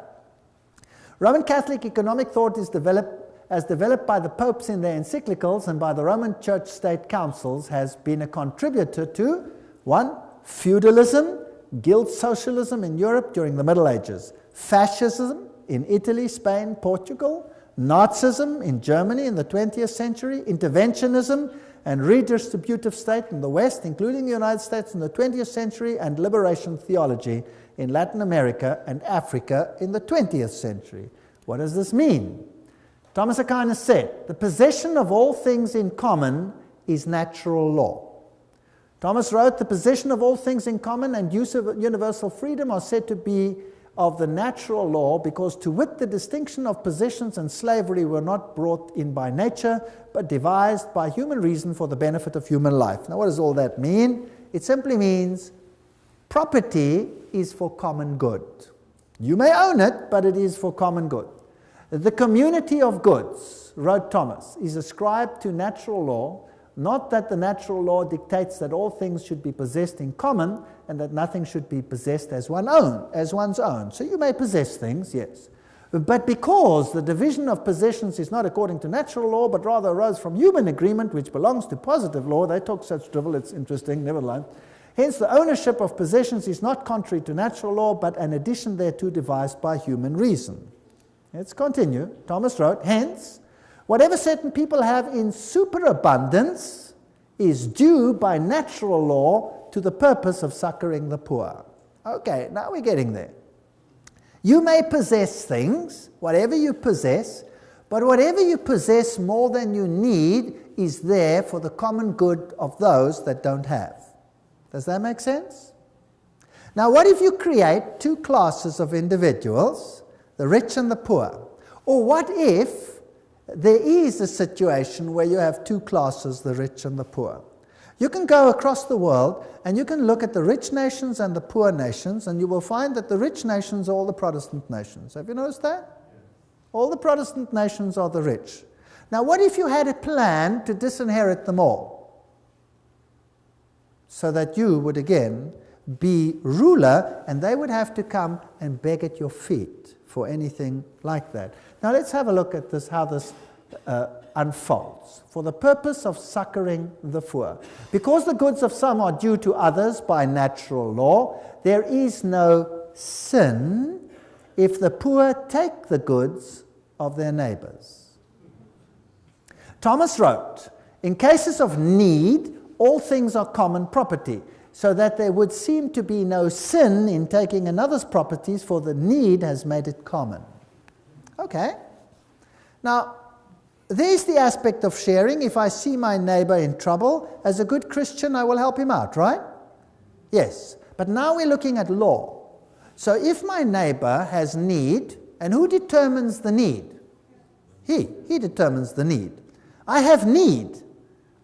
Roman Catholic economic thought is developed by the popes in their encyclicals and by the Roman Church State Councils, has been a contributor to 1. Feudalism, guild socialism in Europe during the Middle Ages, fascism in Italy, Spain, Portugal, Nazism in Germany in the 20th century, interventionism and redistributive state in the West, including the United States in the 20th century, and liberation theology in Latin America and Africa in the 20th century. What does this mean? Thomas Aquinas said, the possession of all things in common is natural law. Thomas wrote, the possession of all things in common and use of universal freedom are said to be of the natural law, because to wit the distinction of possessions and slavery were not brought in by nature, but devised by human reason for the benefit of human life. Now what does all that mean? It simply means property is for common good. You may own it, but it is for common good. The community of goods, wrote Thomas, is ascribed to natural law, not that the natural law dictates that all things should be possessed in common and that nothing should be possessed as one's own. So you may possess things, yes. But because the division of possessions is not according to natural law, but rather arose from human agreement, which belongs to positive law, they talk such drivel, it's interesting, never mind. Hence, the ownership of possessions is not contrary to natural law, but an addition thereto devised by human reason. Let's continue. Thomas wrote, hence, whatever certain people have in superabundance is due by natural law to the purpose of succoring the poor. Okay, now we're getting there. You may possess things, whatever you possess, but whatever you possess more than you need is there for the common good of those that don't have. Does that make sense? Now, what if you create two classes of individuals, the rich and the poor? Or what if there is a situation where you have two classes, the rich and the poor? You can go across the world and you can look at the rich nations and the poor nations, and you will find that the rich nations are all the Protestant nations. Have you noticed that? All the Protestant nations are the rich. Now, what if you had a plan to disinherit them all, so that you would again be ruler and they would have to come and beg at your feet for anything like that? Now let's have a look at this, how this unfolds. For the purpose of succoring the poor. Because the goods of some are due to others by natural law, there is no sin if the poor take the goods of their neighbors. Thomas wrote, in cases of need, all things are common property, so that there would seem to be no sin in taking another's properties, for the need has made it common. Okay. Now, there's the aspect of sharing. If I see my neighbor in trouble, as a good Christian, I will help him out, right? Yes. But now we're looking at law. So if my neighbor has need, and who determines the need? He determines the need. I have need.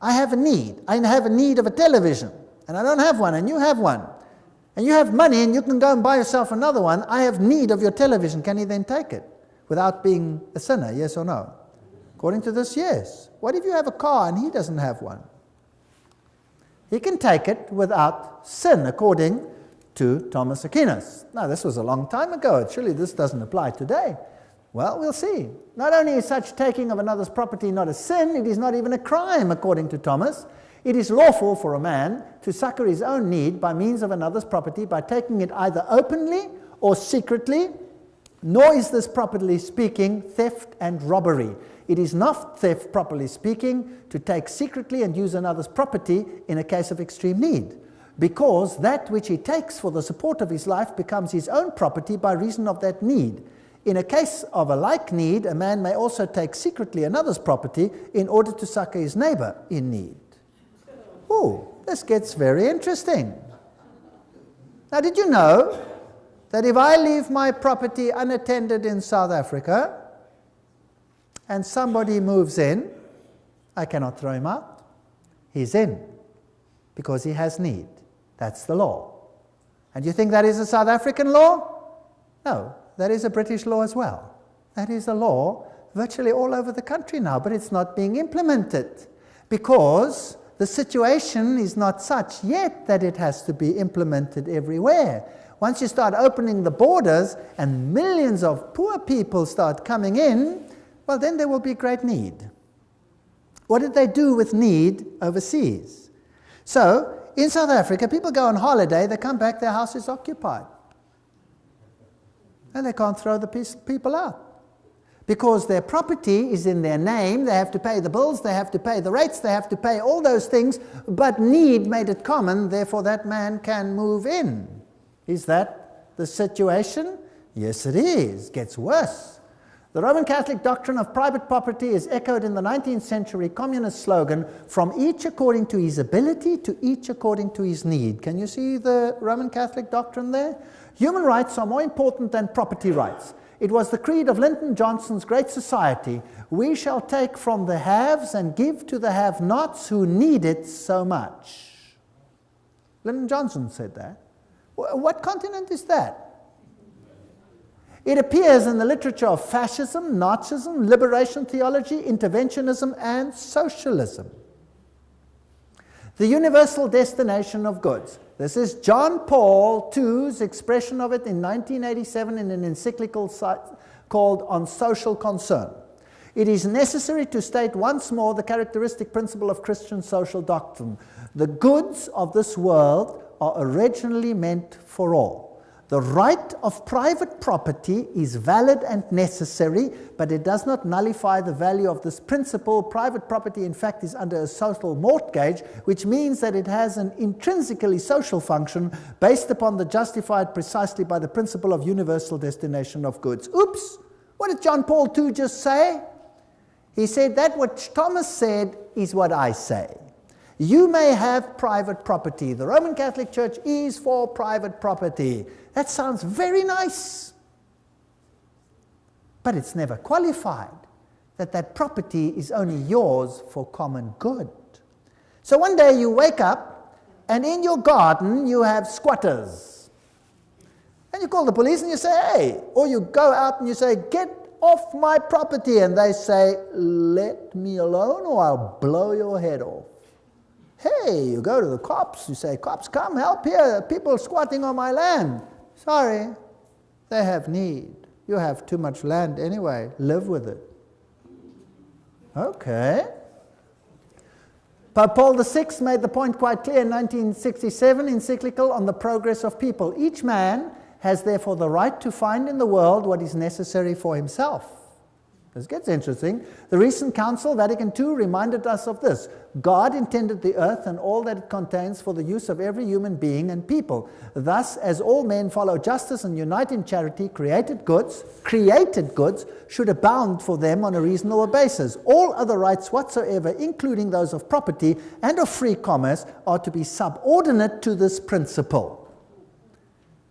I have a need. I have a need of a television, and I don't have one, and you have one. And you have money, and you can go and buy yourself another one. I have need of your television. Can he then take it without being a sinner, yes or no? According to this, yes. What if you have a car and he doesn't have one? He can take it without sin, according to Thomas Aquinas. Now, this was a long time ago. Surely this doesn't apply today. Well, we'll see. Not only is such taking of another's property not a sin, it is not even a crime, according to Thomas. It is lawful for a man to succor his own need by means of another's property by taking it either openly or secretly Nor is this, properly speaking, theft and robbery. It is not theft, properly speaking, to take secretly and use another's property in a case of extreme need, because that which he takes for the support of his life becomes his own property by reason of that need. In a case of a like need, a man may also take secretly another's property in order to succor his neighbor in need. Ooh, this gets very interesting. Now, did you know that if I leave my property unattended in South Africa and somebody moves in, I cannot throw him out? He's in because he has need. That's the law. And you think that is a South African law? No, that is a British law as well. That is a law virtually all over the country now, but it's not being implemented because the situation is not such yet that it has to be implemented everywhere. Once you start opening the borders and millions of poor people start coming in, well, then there will be great need. What did they do with need overseas? So, in South Africa, people go on holiday, they come back, their house is occupied. And they can't throw the people out. Because their property is in their name, they have to pay the bills, they have to pay the rates, they have to pay all those things, but need made it common, therefore that man can move in. Is that the situation? Yes, it is. It gets worse. The Roman Catholic doctrine of private property is echoed in the 19th century communist slogan, from each according to his ability to each according to his need. Can you see the Roman Catholic doctrine there? Human rights are more important than property rights. It was the creed of Lyndon Johnson's Great Society. We shall take from the haves and give to the have-nots who need it so much. Lyndon Johnson said that. What continent is that? It appears in the literature of fascism, Nazism, liberation theology, interventionism, and socialism. The universal destination of goods. This is John Paul II's expression of it in 1987 in an encyclical called On Social Concern. It is necessary to state once more the characteristic principle of Christian social doctrine. The goods of this world are originally meant for all. The right of private property is valid and necessary, but it does not nullify the value of this principle. Private property, in fact, is under a social mortgage, which means that it has an intrinsically social function based upon the justified precisely by the principle of universal destination of goods. Oops! What did John Paul II just say? He said that what Thomas said is what I say. You may have private property. The Roman Catholic Church is for private property. That sounds very nice. But it's never qualified that that property is only yours for common good. So one day you wake up and in your garden you have squatters. And you call the police and you say, hey, or you go out and you say, get off my property. And they say, let me alone or I'll blow your head off. Hey, you go to the cops, you say, cops, come help here, people squatting on my land. Sorry, they have need. You have too much land anyway, live with it. Okay. Pope Paul VI made the point quite clear in 1967 encyclical on the progress of people. Each man has therefore the right to find in the world what is necessary for himself. This gets interesting. The recent Council, Vatican II, reminded us of this. God intended the earth and all that it contains for the use of every human being and people. Thus, as all men follow justice and unite in charity, created goods should abound for them on a reasonable basis. All other rights whatsoever, including those of property and of free commerce, are to be subordinate to this principle.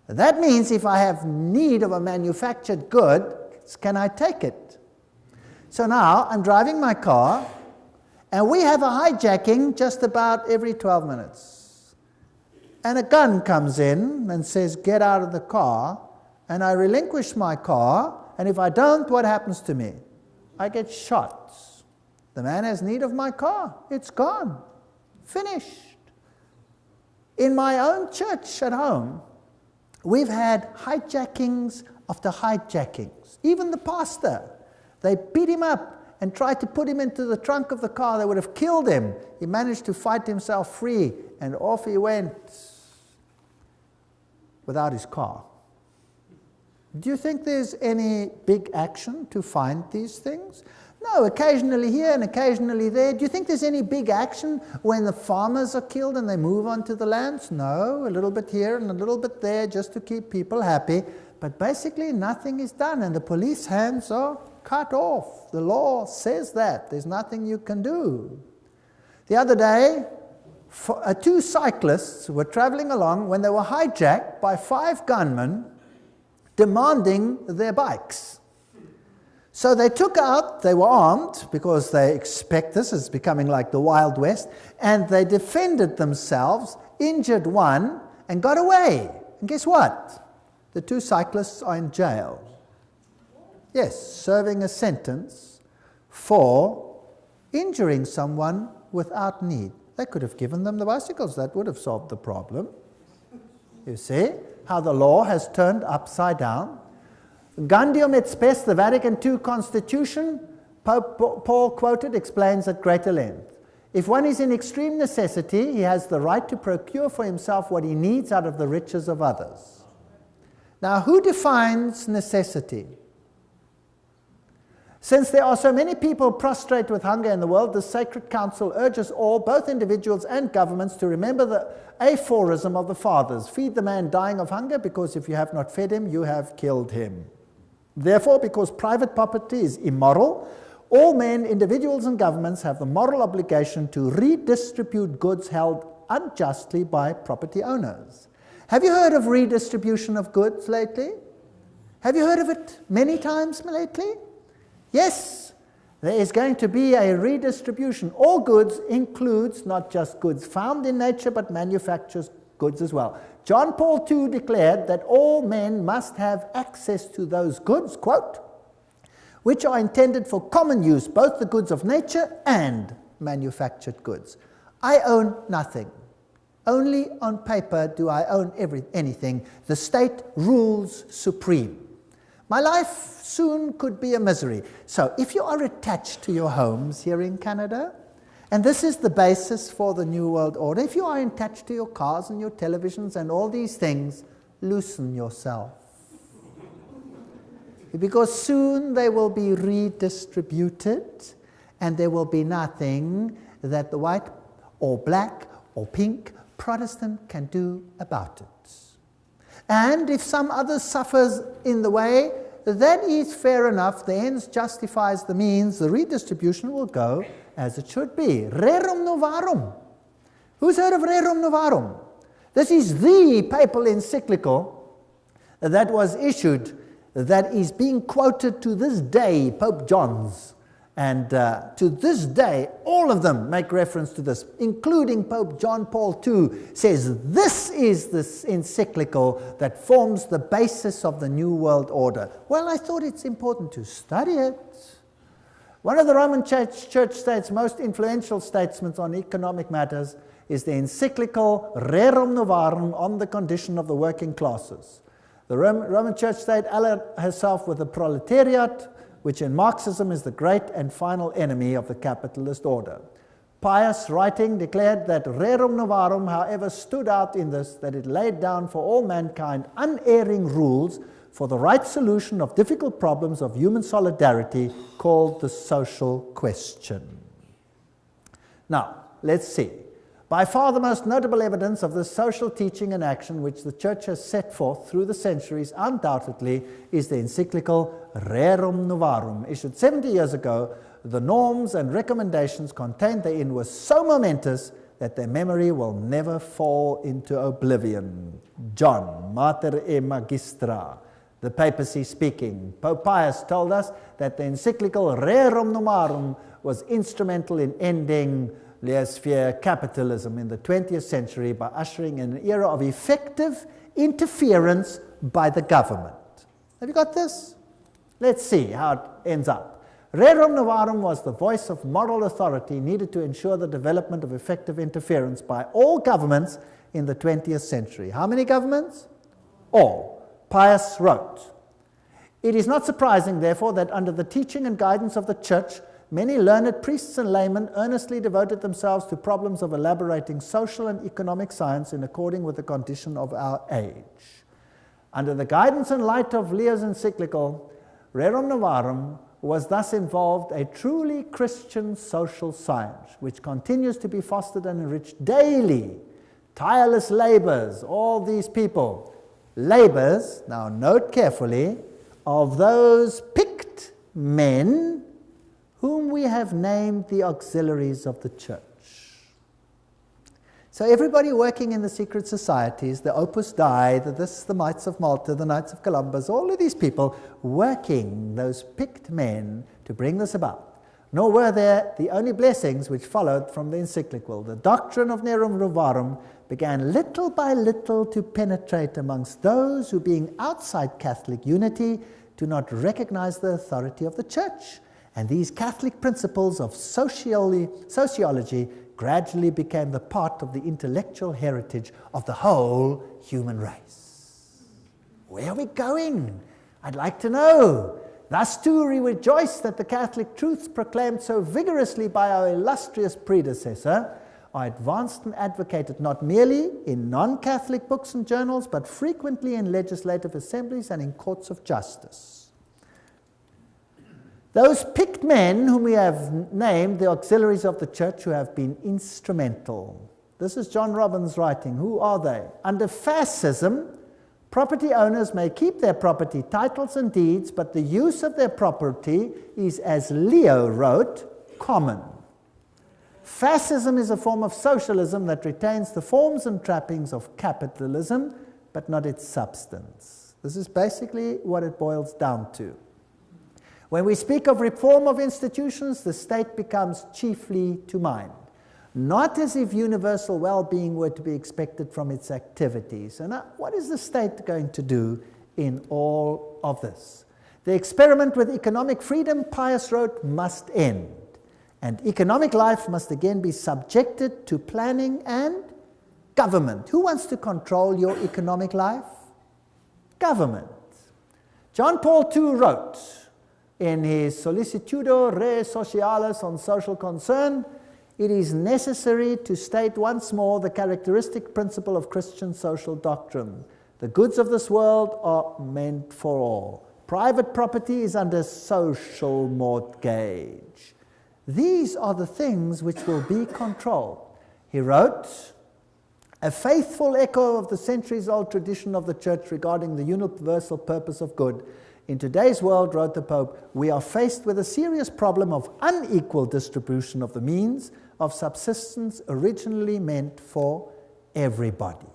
That means if I have need of a manufactured good, can I take it? So now I'm driving my car, and we have a hijacking just about every 12 minutes. And a gun comes in and says, get out of the car, and I relinquish my car, and if I don't, what happens to me? I get shot. The man has need of my car. It's gone. Finished. In my own church at home, we've had hijackings after hijackings. Even the pastor. They beat him up and tried to put him into the trunk of the car. They would have killed him. He managed to fight himself free, and off he went without his car. Do you think there's any big action to find these things? No, occasionally here and occasionally there. Do you think there's any big action when the farmers are killed and they move onto the lands? No, a little bit here and a little bit there just to keep people happy. But basically nothing is done and the police hands are cut off. The law says that. There's nothing you can do. The other day, two cyclists were traveling along when they were hijacked by 5 gunmen demanding their bikes. So they took out, they were armed because they expect this is becoming like the Wild West, and they defended themselves, injured one, and got away. And guess what? The 2 cyclists are in jail. Yes, serving a sentence for injuring someone without need. They could have given them the bicycles. That would have solved the problem. You see how the law has turned upside down? Gaudium et Spes, the Vatican II Constitution, Pope Paul quoted, explains at greater length. If one is in extreme necessity, he has the right to procure for himself what he needs out of the riches of others. Now, who defines necessity? Since there are so many people prostrate with hunger in the world, the Sacred Council urges all, both individuals and governments, to remember the aphorism of the fathers. Feed the man dying of hunger, because if you have not fed him, you have killed him. Therefore, because private property is immoral, all men, individuals and governments have the moral obligation to redistribute goods held unjustly by property owners. Have you heard of redistribution of goods lately? Have you heard of it many times lately? Yes, there is going to be a redistribution. All goods includes not just goods found in nature, but manufactured goods as well. John Paul II declared that all men must have access to those goods, quote, which are intended for common use, both the goods of nature and manufactured goods. I own nothing. Only on paper do I own anything. The state rules supreme. My life soon could be a misery. So if you are attached to your homes here in Canada, and this is the basis for the New World Order, if you are attached to your cars and your televisions and all these things, loosen yourself. Because soon they will be redistributed, and there will be nothing that the white or black or pink Protestant can do about it. And if some other suffers in the way, that is fair enough. The ends justifies the means. The redistribution will go as it should be. Rerum novarum. Who's heard of Rerum novarum? This is the papal encyclical that was issued, that is being quoted to this day, Pope John's. And to this day, all of them make reference to this, including Pope John Paul II, says this is this encyclical that forms the basis of the New World Order. Well, I thought it's important to study it. One of the Roman Church State's most influential statesmen on economic matters is the encyclical Rerum Novarum on the condition of the working classes. The Roman Church State allied herself with the proletariat, which in Marxism is the great and final enemy of the capitalist order. Pius, writing, declared that Rerum Novarum, however, stood out in this, that it laid down for all mankind unerring rules for the right solution of difficult problems of human solidarity called the social question. Now, let's see. By far the most notable evidence of this social teaching and action which the Church has set forth through the centuries undoubtedly is the encyclical Rerum Novarum, issued 70 years ago. The norms and recommendations contained therein were so momentous that their memory will never fall into oblivion. John, Mater e Magistra, the papacy speaking. Pope Pius told us that the encyclical Rerum Novarum was instrumental in ending laissez-faire capitalism in the 20th century by ushering in an era of effective interference by the government. Have you got this? Let's see how it ends up. Rerum Novarum was the voice of moral authority needed to ensure the development of effective interference by all governments in the 20th century. How many governments? All. Pius wrote, "It is not surprising, therefore, that under the teaching and guidance of the Church, many learned priests and laymen earnestly devoted themselves to problems of elaborating social and economic science in according with the condition of our age. Under the guidance and light of Leo's encyclical, Rerum Novarum was thus involved a truly Christian social science, which continues to be fostered and enriched daily. Tireless labors, all these people, labors, now note carefully, of those picked men whom we have named the auxiliaries of the church. So everybody working in the secret societies, the Opus Dei, the Knights of Malta, the Knights of Columbus, all of these people working, those picked men, to bring this about. Nor were there the only blessings which followed from the encyclical. The doctrine of Rerum Novarum began little by little to penetrate amongst those who, being outside Catholic unity, do not recognize the authority of the church. And these Catholic principles of sociology gradually became the part of the intellectual heritage of the whole human race. Where are we going? I'd like to know. Thus too we rejoice that the Catholic truths proclaimed so vigorously by our illustrious predecessor are advanced and advocated not merely in non-Catholic books and journals, but frequently in legislative assemblies and in courts of justice. Those picked men whom we have named the auxiliaries of the church, who have been instrumental. This is John Robbins writing. Who are they? Under fascism, property owners may keep their property titles and deeds, but the use of their property is, as Leo wrote, common. Fascism is a form of socialism that retains the forms and trappings of capitalism, but not its substance. This is basically what it boils down to. When we speak of reform of institutions, the state becomes chiefly to mind, not as if universal well-being were to be expected from its activities. And what is the state going to do in all of this? The experiment with economic freedom, Pius wrote, must end, and economic life must again be subjected to planning and government. Who wants to control your economic life? Government. John Paul II wrote, in his Sollicitudo Re Socialis on social concern, it is necessary to state once more the characteristic principle of Christian social doctrine. The goods of this world are meant for all. Private property is under social mortgage. These are the things which will be controlled. He wrote, a faithful echo of the centuries-old tradition of the Church regarding the universal purpose of good. In today's world, wrote the Pope, we are faced with a serious problem of unequal distribution of the means of subsistence originally meant for everybody.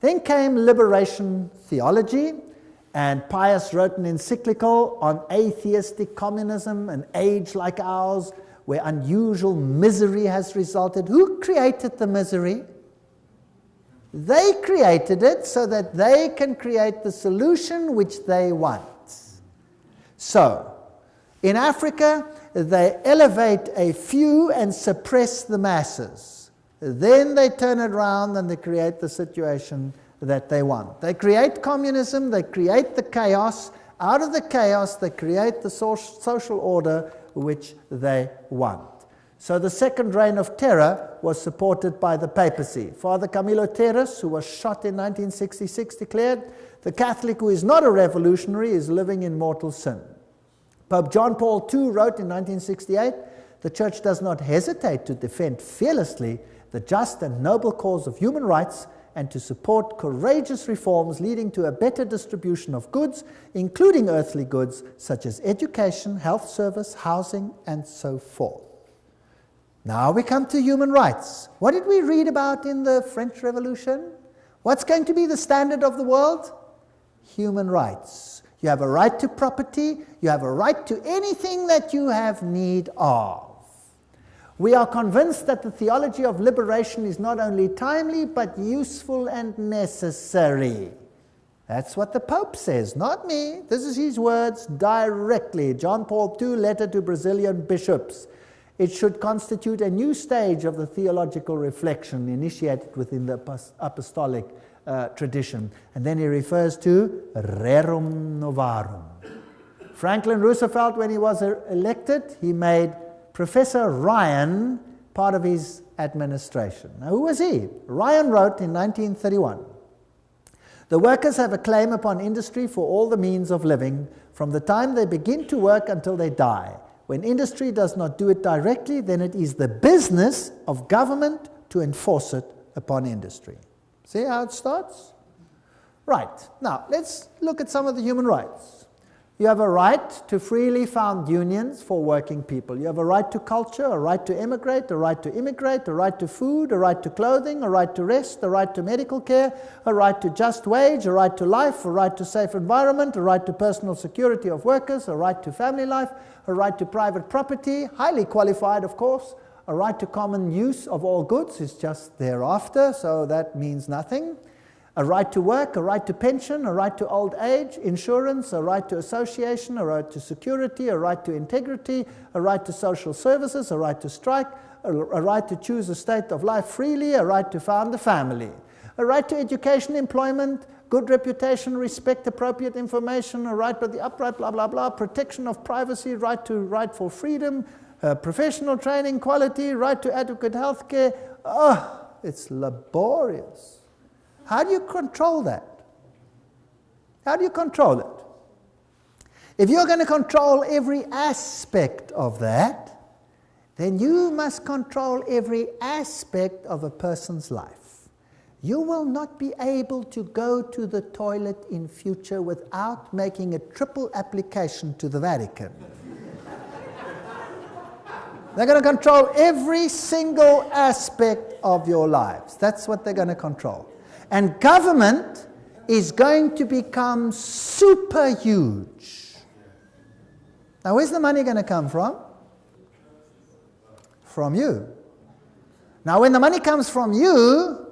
Then came liberation theology, and Pius wrote an encyclical on atheistic communism, an age like ours, where unusual misery has resulted. Who created the misery? They created it so that they can create the solution which they want. So, in Africa, they elevate a few and suppress the masses. Then they turn it around and they create the situation that they want. They create communism, they create the chaos. Out of the chaos, they create the social order which they want. So the second reign of terror was supported by the papacy. Father Camilo Terres, who was shot in 1966, declared, the Catholic who is not a revolutionary is living in mortal sin. Pope John Paul II wrote in 1968, the Church does not hesitate to defend fearlessly the just and noble cause of human rights and to support courageous reforms leading to a better distribution of goods, including earthly goods such as education, health service, housing, and so forth. Now we come to human rights. What did we read about in the French Revolution? What's going to be the standard of the world? Human rights. You have a right to property. You have a right to anything that you have need of. We are convinced that the theology of liberation is not only timely, but useful and necessary. That's what the Pope says, not me. This is his words directly. John Paul II, letter to Brazilian bishops. It should constitute a new stage of the theological reflection initiated within the apostolic tradition. And then he refers to Rerum Novarum. Franklin Roosevelt, when he was elected, he made Professor Ryan part of his administration. Now, who was he? Ryan wrote in 1931, The workers have a claim upon industry for all the means of living, from the time they begin to work until they die. When industry does not do it directly, then it is the business of government to enforce it upon industry. See how it starts? Right. Now, let's look at some of the human rights. You have a right to freely found unions for working people. You have a right to culture, a right to emigrate, a right to immigrate, a right to food, a right to clothing, a right to rest, a right to medical care, a right to just wage, a right to life, a right to safe environment, a right to personal security of workers, a right to family life, a right to private property, highly qualified, of course. A right to common use of all goods is just thereafter, so that means nothing. A right to work, a right to pension, a right to old age, insurance, a right to association, a right to security, a right to integrity, a right to social services, a right to strike, a right to choose a state of life freely, a right to found a family, a right to education, employment, good reputation, respect, appropriate information, a right by the upright, blah, blah, blah, protection of privacy, right to rightful freedom, professional training, quality, right to adequate health care. Oh, it's laborious. How do you control that? How do you control it? If you're going to control every aspect of that, then you must control every aspect of a person's life. You will not be able to go to the toilet in future without making a triple application to the Vatican. They're going to control every single aspect of your lives. That's what they're going to control. And government is going to become super huge. Now, where's the money going to come from? From you. Now, when the money comes from you,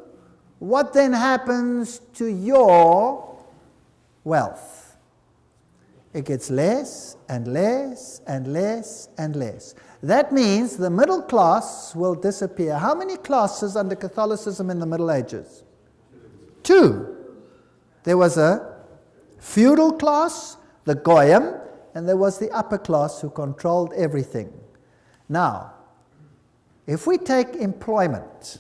what then happens to your wealth? It gets less and less and less and less. That means the middle class will disappear. How many classes under Catholicism in the Middle Ages? 2. There was a feudal class, the Goyim, and there was the upper class who controlled everything. Now, if we take employment,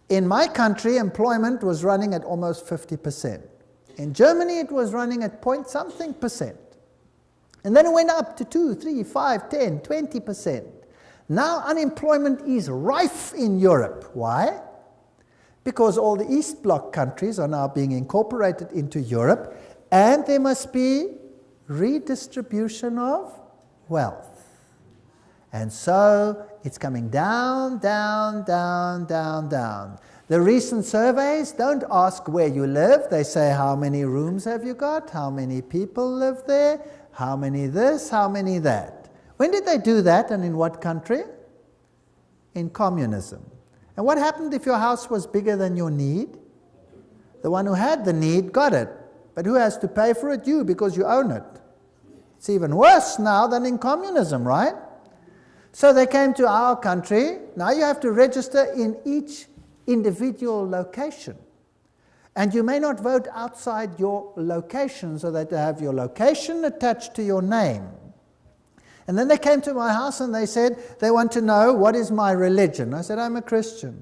in my country, employment was running at almost 50%. In Germany, it was running at point something percent. And then it went up to 2, 3, 5, 10, 20%. Now unemployment is rife in Europe. Why? Because all the East Bloc countries are now being incorporated into Europe, and there must be redistribution of wealth. And so it's coming down, down, down, down, down. The recent surveys don't ask where you live. They say, how many rooms have you got? How many people live there? How many this? How many that? When did they do that, and in what country? In communism. And what happened if your house was bigger than your need? The one who had the need got it. But who has to pay for it? You, because you own it. It's even worse now than in communism, right? So they came to our country. Now you have to register in each individual location. And you may not vote outside your location, so that they have your location attached to your name. And then they came to my house and they said, they want to know, what is my religion? I said, I'm a Christian.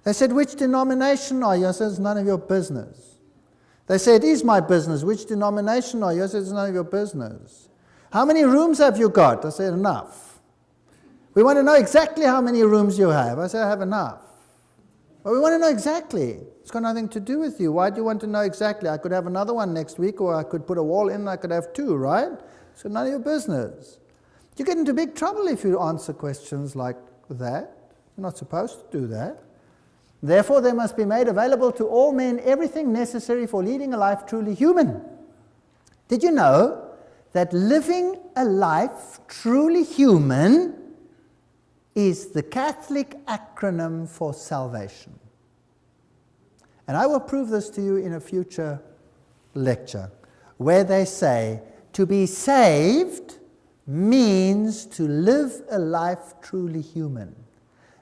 They said, which denomination are you? I said, it's none of your business. They said, it is my business. Which denomination are you? I said, it's none of your business. How many rooms have you got? I said, enough. We want to know exactly how many rooms you have. I said, I have enough. But we want to know exactly. It's got nothing to do with you. Why do you want to know exactly? I could have another one next week, or I could put a wall in and I could have 2, right? So none of your business. You get into big trouble if you answer questions like that. You're not supposed to do that. Therefore, there must be made available to all men everything necessary for leading a life truly human. Did you know that living a life truly human is the Catholic acronym for salvation? And I will prove this to you in a future lecture, where they say to be saved means to live a life truly human.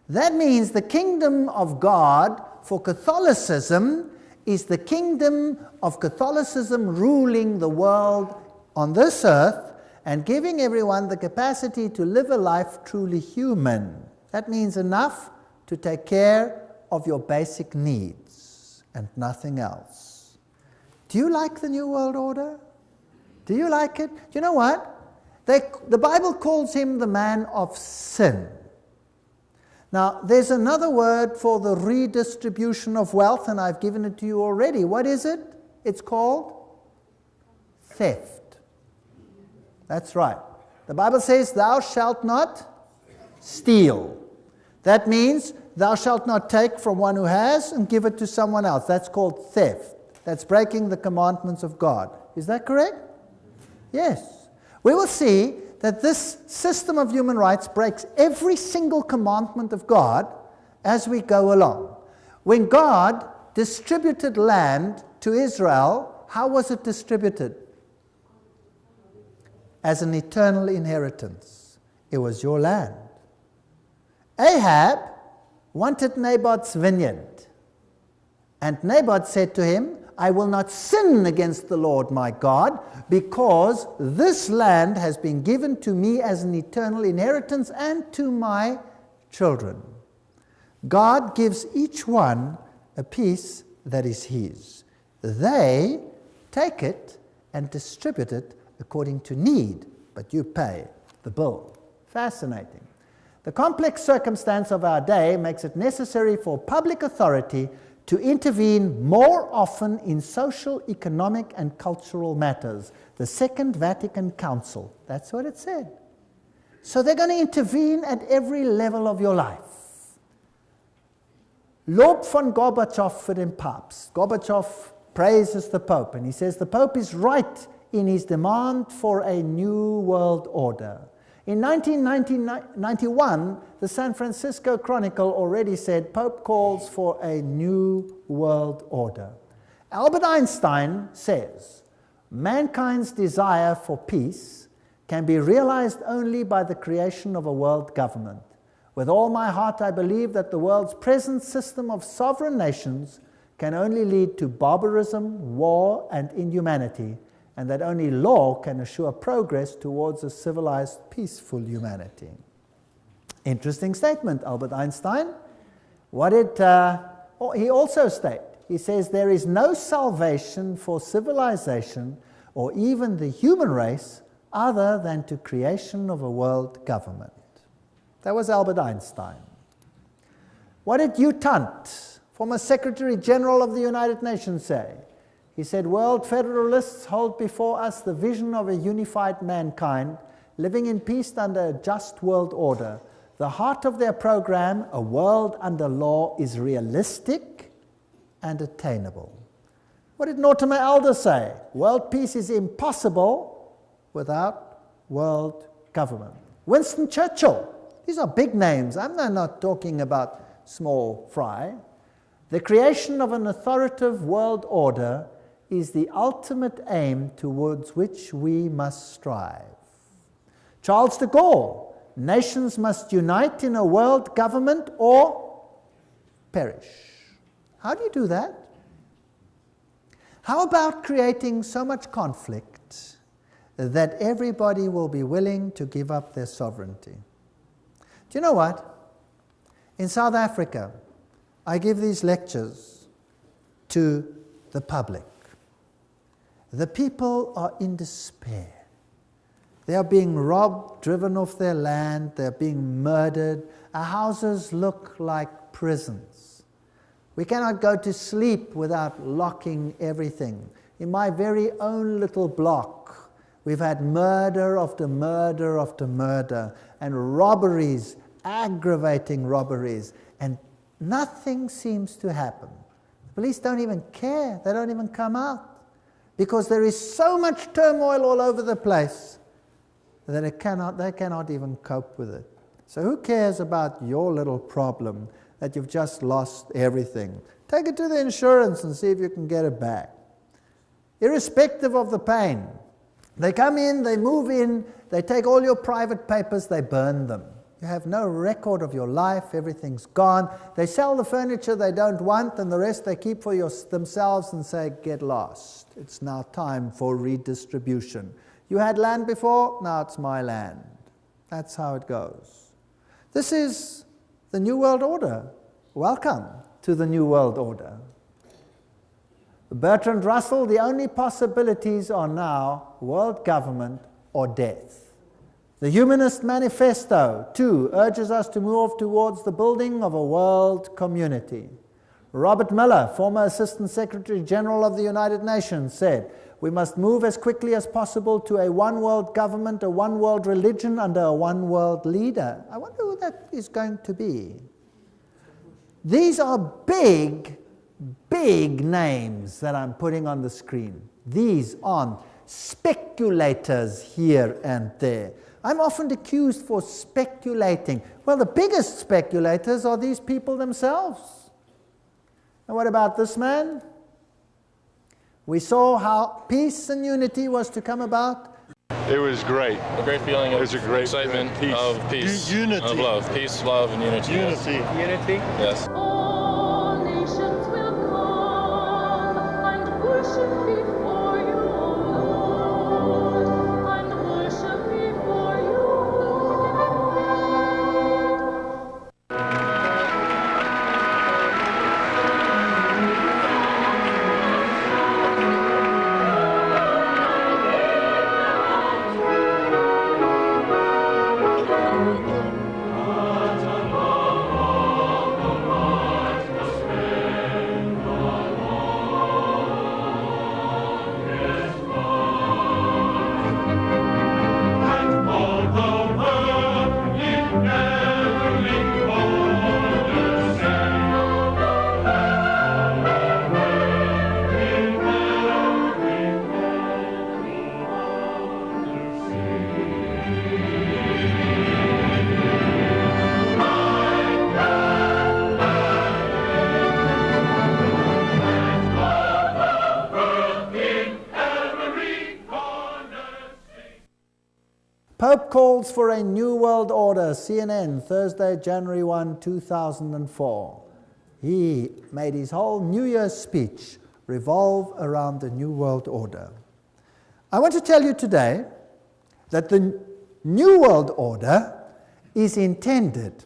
That means the kingdom of God for Catholicism is the kingdom of Catholicism ruling the world on this earth and giving everyone the capacity to live a life truly human. That means enough to take care of your basic needs and nothing else. Do you like the New World Order? Do you like it? Do you know what? The Bible calls him the man of sin. Now, there's another word for the redistribution of wealth, and I've given it to you already. What is it? It's called theft. That's right. The Bible says, thou shalt not steal. That means thou shalt not take from one who has and give it to someone else. That's called theft. That's breaking the commandments of God. Is that correct? Yes. We will see that this system of human rights breaks every single commandment of God as we go along. When God distributed land to Israel, how was it distributed? As an eternal inheritance. It was your land. Ahab wanted Naboth's vineyard. And Naboth said to him, I will not sin against the Lord my God, because this land has been given to me as an eternal inheritance and to my children. God gives each one a piece that is his. They take it and distribute it according to need, but you pay the bill. Fascinating. The complex circumstance of our day makes it necessary for public authority to intervene more often in social, economic, and cultural matters. The Second Vatican Council, that's what it said. So they're going to intervene at every level of your life. Lob von Gorbachev für den Papst. Gorbachev praises the Pope, and he says the Pope is right in his demand for a new world order. In 1991, the San Francisco Chronicle already said Pope calls for a new world order. Albert Einstein says, mankind's desire for peace can be realized only by the creation of a world government. With all my heart, I believe that the world's present system of sovereign nations can only lead to barbarism, war, and inhumanity, and that only law can assure progress towards a civilized, peaceful humanity. Interesting statement, Albert Einstein. What did he also state? He says, there is no salvation for civilization or even the human race other than to creation of a world government. That was Albert Einstein. What did U Thant, former Secretary General of the United Nations, say? He said, world federalists hold before us the vision of a unified mankind living in peace under a just world order. The heart of their program, a world under law, is realistic and attainable. What did Mortimer Adler say? World peace is impossible without world government. Winston Churchill. These are big names. I'm not talking about small fry. The creation of an authoritative world order is the ultimate aim towards which we must strive. Charles de Gaulle, nations must unite in a world government or perish. How do you do that? How about creating so much conflict that everybody will be willing to give up their sovereignty? Do you know what? In South Africa, I give these lectures to the public. The people are in despair. They are being robbed, driven off their land, they're being murdered. Our houses look like prisons. We cannot go to sleep without locking everything. In my very own little block, we've had murder after murder after murder, and robberies, aggravating robberies, and nothing seems to happen. The police don't even care, they don't even come out. Because there is so much turmoil all over the place that they cannot even cope with it. So who cares about your little problem that you've just lost everything? Take it to the insurance and see if you can get it back. Irrespective of the pain. They come in, they move in, they take all your private papers, they burn them. You have no record of your life, everything's gone. They sell the furniture they don't want, and the rest they keep for themselves and say, get lost. It's now time for redistribution. You had land before, now it's my land. That's how it goes. This is the New World Order. Welcome to the New World Order. Bertrand Russell, the only possibilities are now world government or death. The Humanist Manifesto, too, urges us to move towards the building of a world community. Robert Miller, former Assistant Secretary General of the United Nations, said, "We must move as quickly as possible to a one-world government, a one-world religion, under a one-world leader." I wonder who that is going to be. These are big, big names that I'm putting on the screen. These aren't speculators here and there. I'm often accused for speculating. Well, the biggest speculators are these people themselves. And what about this man? We saw how peace and unity was to come about.
It was great.
A great feeling of
excitement,
of peace,
unity,
of love, peace, love, and unity.
Unity.
Unity? Yes.
All nations will come and worship before you, Lord, and worship before you,
Pope calls for a new world order, CNN, Thursday, January 1, 2004. He made his whole New Year's speech revolve around the new world order. I want to tell you today that the new world order is intended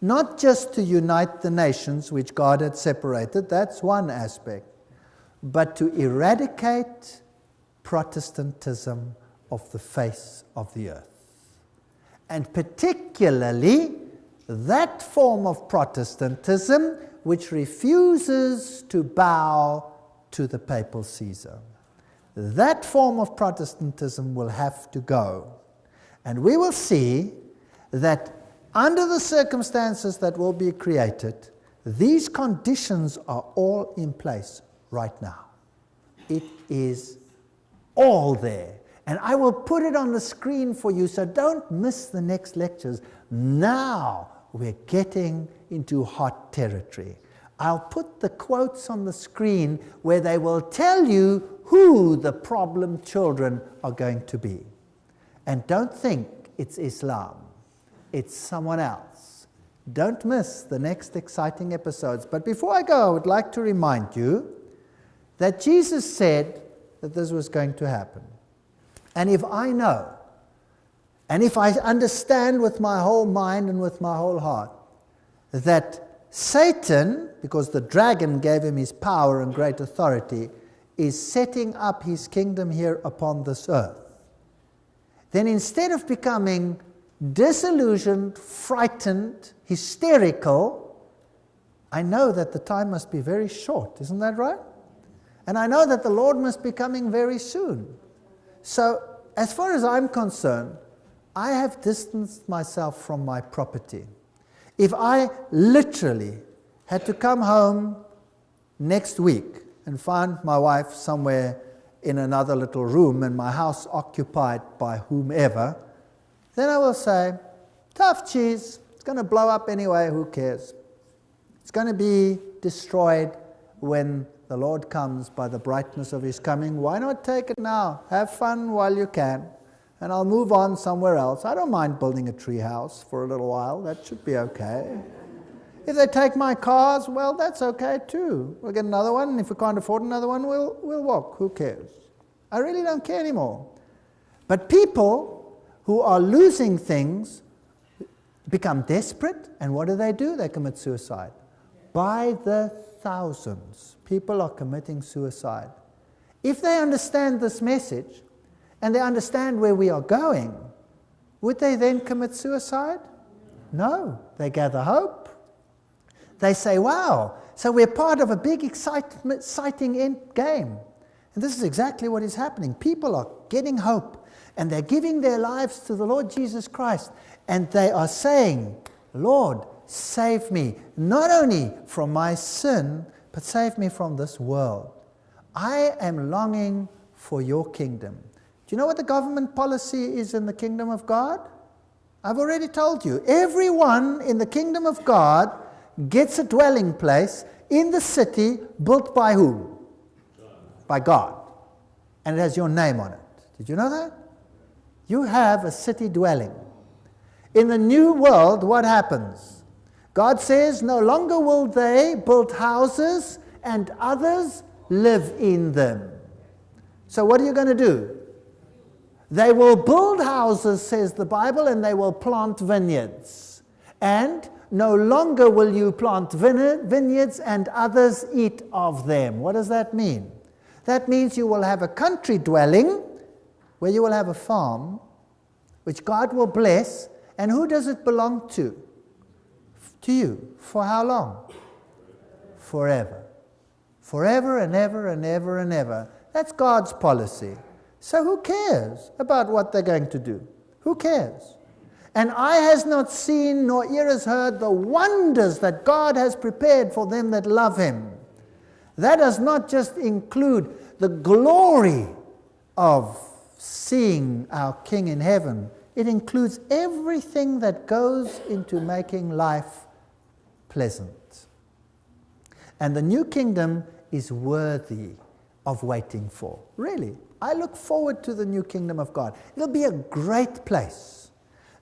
not just to unite the nations which God had separated, that's one aspect, but to eradicate Protestantism of the face of the earth. And particularly that form of Protestantism which refuses to bow to the papal Caesar. That form of Protestantism will have to go. And we will see that under the circumstances that will be created, these conditions are all in place right now. It is all there. And I will put it on the screen for you, so don't miss the next lectures. Now we're getting into hot territory. I'll put the quotes on the screen where they will tell you who the problem children are going to be. And don't think it's Islam. It's someone else. Don't miss the next exciting episodes. But before I go, I would like to remind you that Jesus said that this was going to happen. And if I know, and if I understand with my whole mind and with my whole heart, that Satan, because the dragon gave him his power and great authority, is setting up his kingdom here upon this earth, then instead of becoming disillusioned, frightened, hysterical, I know that the time must be very short, isn't that right? And I know that the Lord must be coming very soon. So, as far as I'm concerned, I have distanced myself from my property. If I literally had to come home next week and find my wife somewhere in another little room and my house occupied by whomever, then I will say, tough cheese, it's going to blow up anyway, who cares? It's going to be destroyed when the Lord comes by the brightness of his coming. Why not take it now? Have fun while you can. And I'll move on somewhere else. I don't mind building a tree house for a little while. That should be okay. If they take my cars, well, that's okay too. We'll get another one. And if we can't afford another one, we'll walk. Who cares? I really don't care anymore. But people who are losing things become desperate. And what do? They commit suicide. by the thousands, people are committing suicide. If they understand this message, and they understand where we are going, would they then commit suicide? No, they gather hope. They say, wow, so we're part of a big exciting end game. And this is exactly what is happening. People are getting hope, and they're giving their lives to the Lord Jesus Christ, and they are saying, Lord, save me, not only from my sin, but save me from this world. I am longing for your kingdom. Do you know what the government policy is in the kingdom of God? I've already told you. Everyone in the kingdom of God gets a dwelling place in the city built by whom? By God. And it has your name on it. Did you know that? You have a city dwelling. In the new world, what happens? God says, no longer will they build houses and others live in them. So what are you going to do? They will build houses, says the Bible, and they will plant vineyards. And no longer will you plant vineyards and others eat of them. What does that mean? That means you will have a country dwelling where you will have a farm which God will bless. And who does it belong to? To you. For how long? Forever. Forever and ever and ever and ever. That's God's policy. So who cares about what they're going to do? Who cares? And eye has not seen, nor ear has heard the wonders that God has prepared for them that love him. That does not just include the glory of seeing our King in heaven. It includes everything that goes into making life pleasant. And the new kingdom is worthy of waiting for. Really. I look forward to the new kingdom of God. It'll be a great place.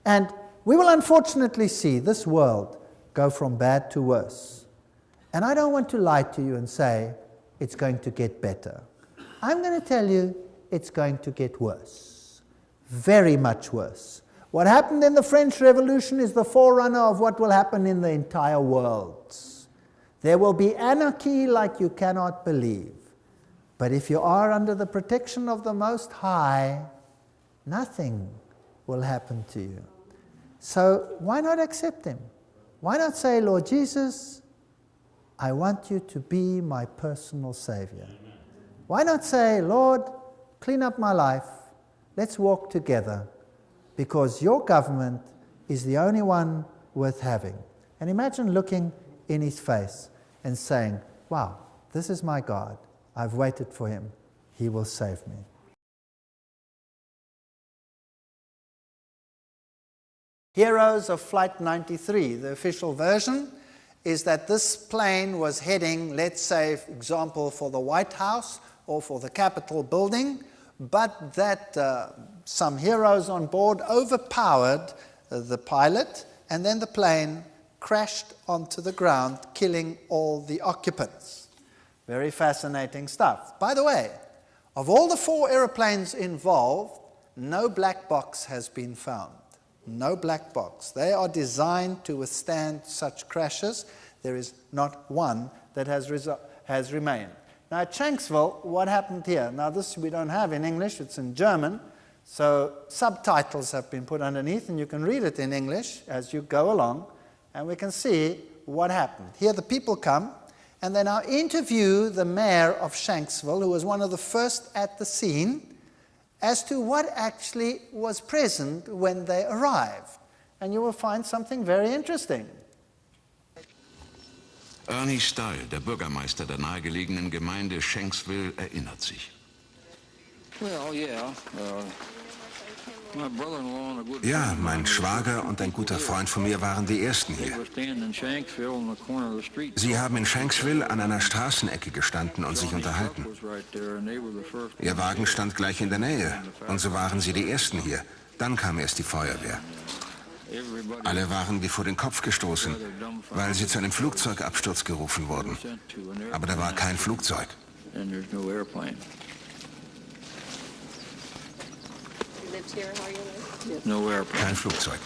And we will unfortunately see this world go from bad to worse. And I don't want to lie to you and say it's going to get better. I'm going to tell you it's going to get worse. Very much worse. What happened in the French Revolution is the forerunner of what will happen in the entire world. There will be anarchy like you cannot believe. But if you are under the protection of the Most High, nothing will happen to you. So why not accept him? Why not say, Lord Jesus, I want you to be my personal Savior? Why not say, Lord, clean up my life. Let's walk together, because your government is the only one worth having. And imagine looking in his face and saying, wow, this is my God. I've waited for him. He will save me. Heroes of Flight 93, the official version, is that this plane was heading, let's say, for example, for the White House or for the Capitol building, but that some heroes on board overpowered the pilot, and then the plane crashed onto the ground, killing all the occupants. Very fascinating stuff. By the way, of all the 4 airplanes involved, no black box has been found. No black box. They are designed to withstand such crashes. There is not one that has remained. Now at Shanksville, what happened here? Now this we don't have in English, it's in German, so subtitles have been put underneath, and you can read it in English as you go along, and we can see what happened. Here the people come, and they now interview the mayor of Shanksville, who was one of the first at the scene, as to what actually was present when they arrived. And you will find something very interesting.
Ernie Stahl, der Bürgermeister der nahegelegenen Gemeinde Shanksville, erinnert sich.
Well, yeah.
Ja, mein Schwager und ein guter Freund von mir waren die Ersten hier. Sie haben in Shanksville an einer Straßenecke gestanden und sich unterhalten. Ihr Wagen stand gleich in der Nähe, und so waren sie die Ersten hier. Dann kam erst die Feuerwehr. Alle waren wie vor den Kopf gestoßen, weil sie zu einem Flugzeugabsturz gerufen wurden. Aber da war kein Flugzeug.
No airplane.
Kein Flugzeug.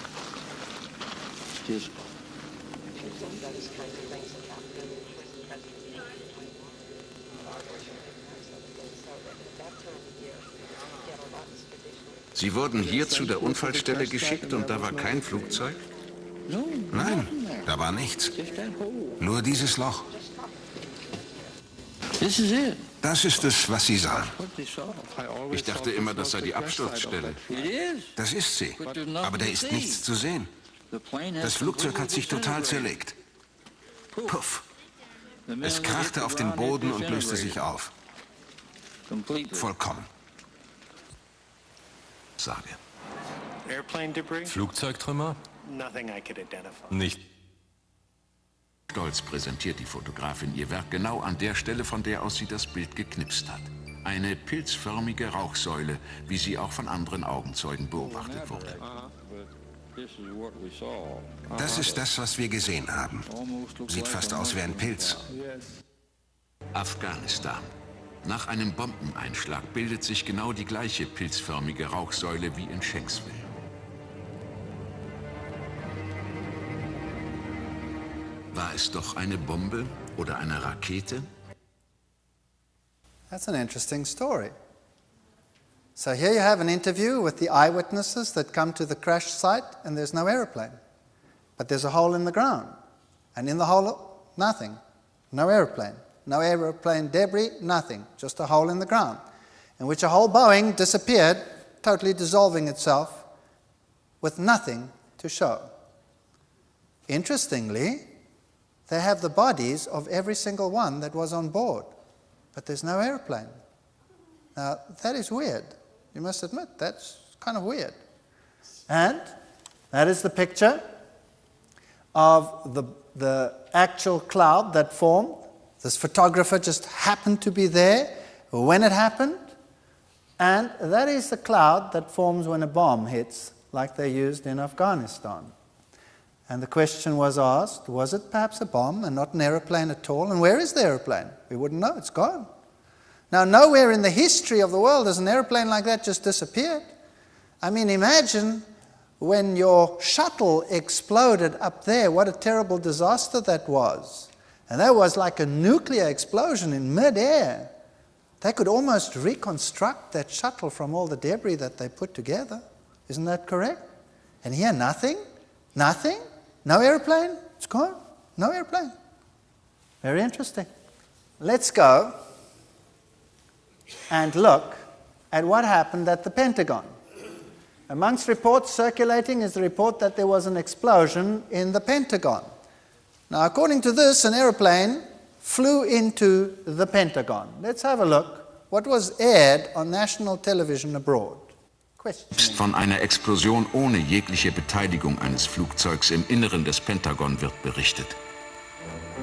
Sie wurden hier zu der Unfallstelle geschickt und da war kein Flugzeug?
Nein, da war nichts. Nur dieses Loch. Das ist es, was Sie sahen.
Ich dachte immer, das sei die Absturzstelle.
Das ist sie. Aber da ist nichts zu sehen. Das Flugzeug hat sich total zerlegt. Puff. Es krachte auf den Boden und löste sich auf. Vollkommen.
Sage.
Flugzeugtrümmer? Nicht.
Stolz präsentiert die Fotografin ihr Werk genau an der Stelle, von der aus sie das Bild geknipst hat. Eine pilzförmige Rauchsäule, wie sie auch von anderen Augenzeugen beobachtet wurde.
Das ist das, was wir gesehen haben. Sieht fast aus wie ein Pilz.
Afghanistan. Nach einem Bombeneinschlag bildet sich genau die gleiche pilzförmige Rauchsäule wie in Shanksville. War es doch eine Bombe oder eine Rakete?
That's an interesting story. So here you have an interview with the eyewitnesses that come to the crash site, and there's no airplane. But there's a hole in the ground. And in the hole, nothing. No airplane. No airplane debris, nothing. Just a hole in the ground, in which a whole Boeing disappeared, totally dissolving itself, with nothing to show. Interestingly, they have the bodies of every single one that was on board, but there's no airplane. Now, that is weird. You must admit, that's kind of weird. And that is the picture of the actual cloud that formed. This photographer just happened to be there when it happened. And that is the cloud that forms when a bomb hits, like they used in Afghanistan. And the question was asked, was it perhaps a bomb and not an aeroplane at all? And where is the aeroplane? We wouldn't know, it's gone. Now, nowhere in the history of the world has an airplane like that just disappeared. I mean, imagine when your shuttle exploded up there, what a terrible disaster that was. And that was like a nuclear explosion in mid-air. They could almost reconstruct that shuttle from all the debris that they put together. Isn't that correct? And here, nothing? Nothing? No airplane? It's gone. No airplane. Very interesting. Let's go and look at what happened at the Pentagon. Amongst reports circulating is the report that there was an explosion in the Pentagon. Now, according to this, an airplane flew into the Pentagon. Let's have a look what was aired on national television abroad.
Von einer Explosion ohne jegliche Beteiligung eines Flugzeugs im Inneren des Pentagon wird berichtet.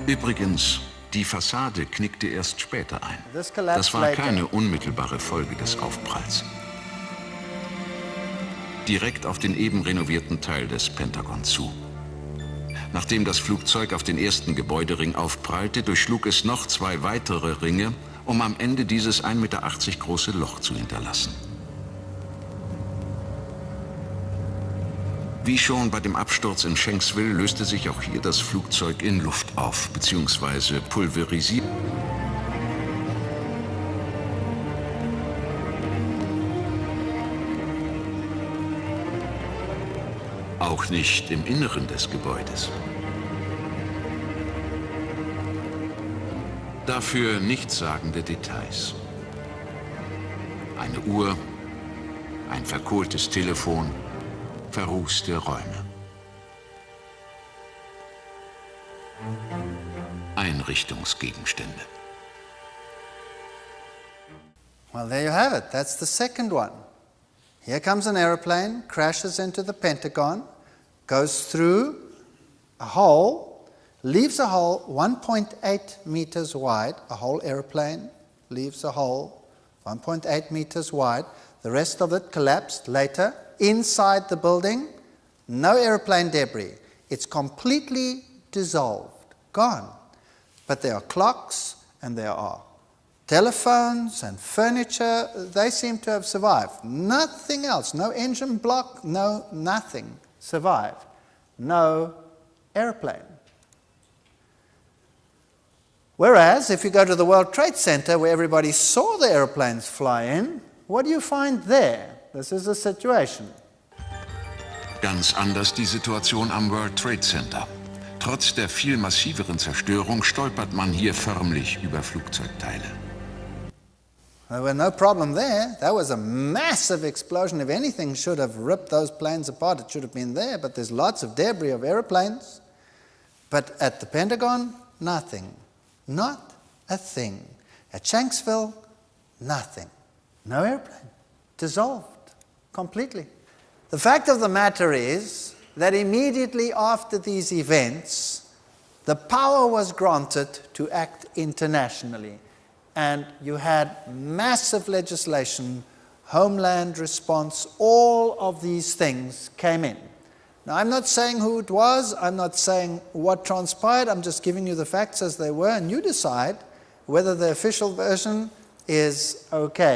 Übrigens, die Fassade knickte erst später ein. Das war keine unmittelbare Folge des Aufpralls. Direkt auf den eben renovierten Teil des Pentagon zu. Nachdem das Flugzeug auf den ersten Gebäudering aufprallte, durchschlug es noch 2 weitere Ringe, um am Ende dieses 1,80 Meter große Loch zu hinterlassen. Wie schon bei dem Absturz in Shanksville löste sich auch hier das Flugzeug in Luft auf, bzw. pulverisiert. Auch nicht im Inneren des Gebäudes. Dafür nichtssagende Details. Eine Uhr, ein verkohltes Telefon, verrußte Räume. Einrichtungsgegenstände.
Well, there you have it. That's the second one. Here comes an airplane, crashes into the Pentagon, goes through a hole, leaves a hole 1.8 meters wide. A whole airplane leaves a hole 1.8 meters wide. The rest of it collapsed later. Inside the building, no airplane debris. It's completely dissolved, gone. But there are clocks and there are telephones and furniture. They seem to have survived. Nothing else, no engine block, no nothing survived. No airplane. Whereas, if you go to the World Trade Center, where everybody saw the airplanes fly in, what do you find there? This is the situation.
Ganz anders die Situation am World Trade Center. Trotz der viel massiveren Zerstörung stolpert man hier förmlich über Flugzeugteile.
There was no problem there. That was a massive explosion. If anything should have ripped those planes apart, it should have been there. But there's lots of debris of airplanes. But at the Pentagon, nothing. Not a thing. At Shanksville, nothing. No airplane. Dissolved completely. The fact of the matter is that immediately after these events, the power was granted to act internationally. And you had massive legislation, homeland response, all of these things came in. Now, I'm not saying who it was, I'm not saying what transpired, I'm just giving you the facts as they were, and you decide whether the official version is okay.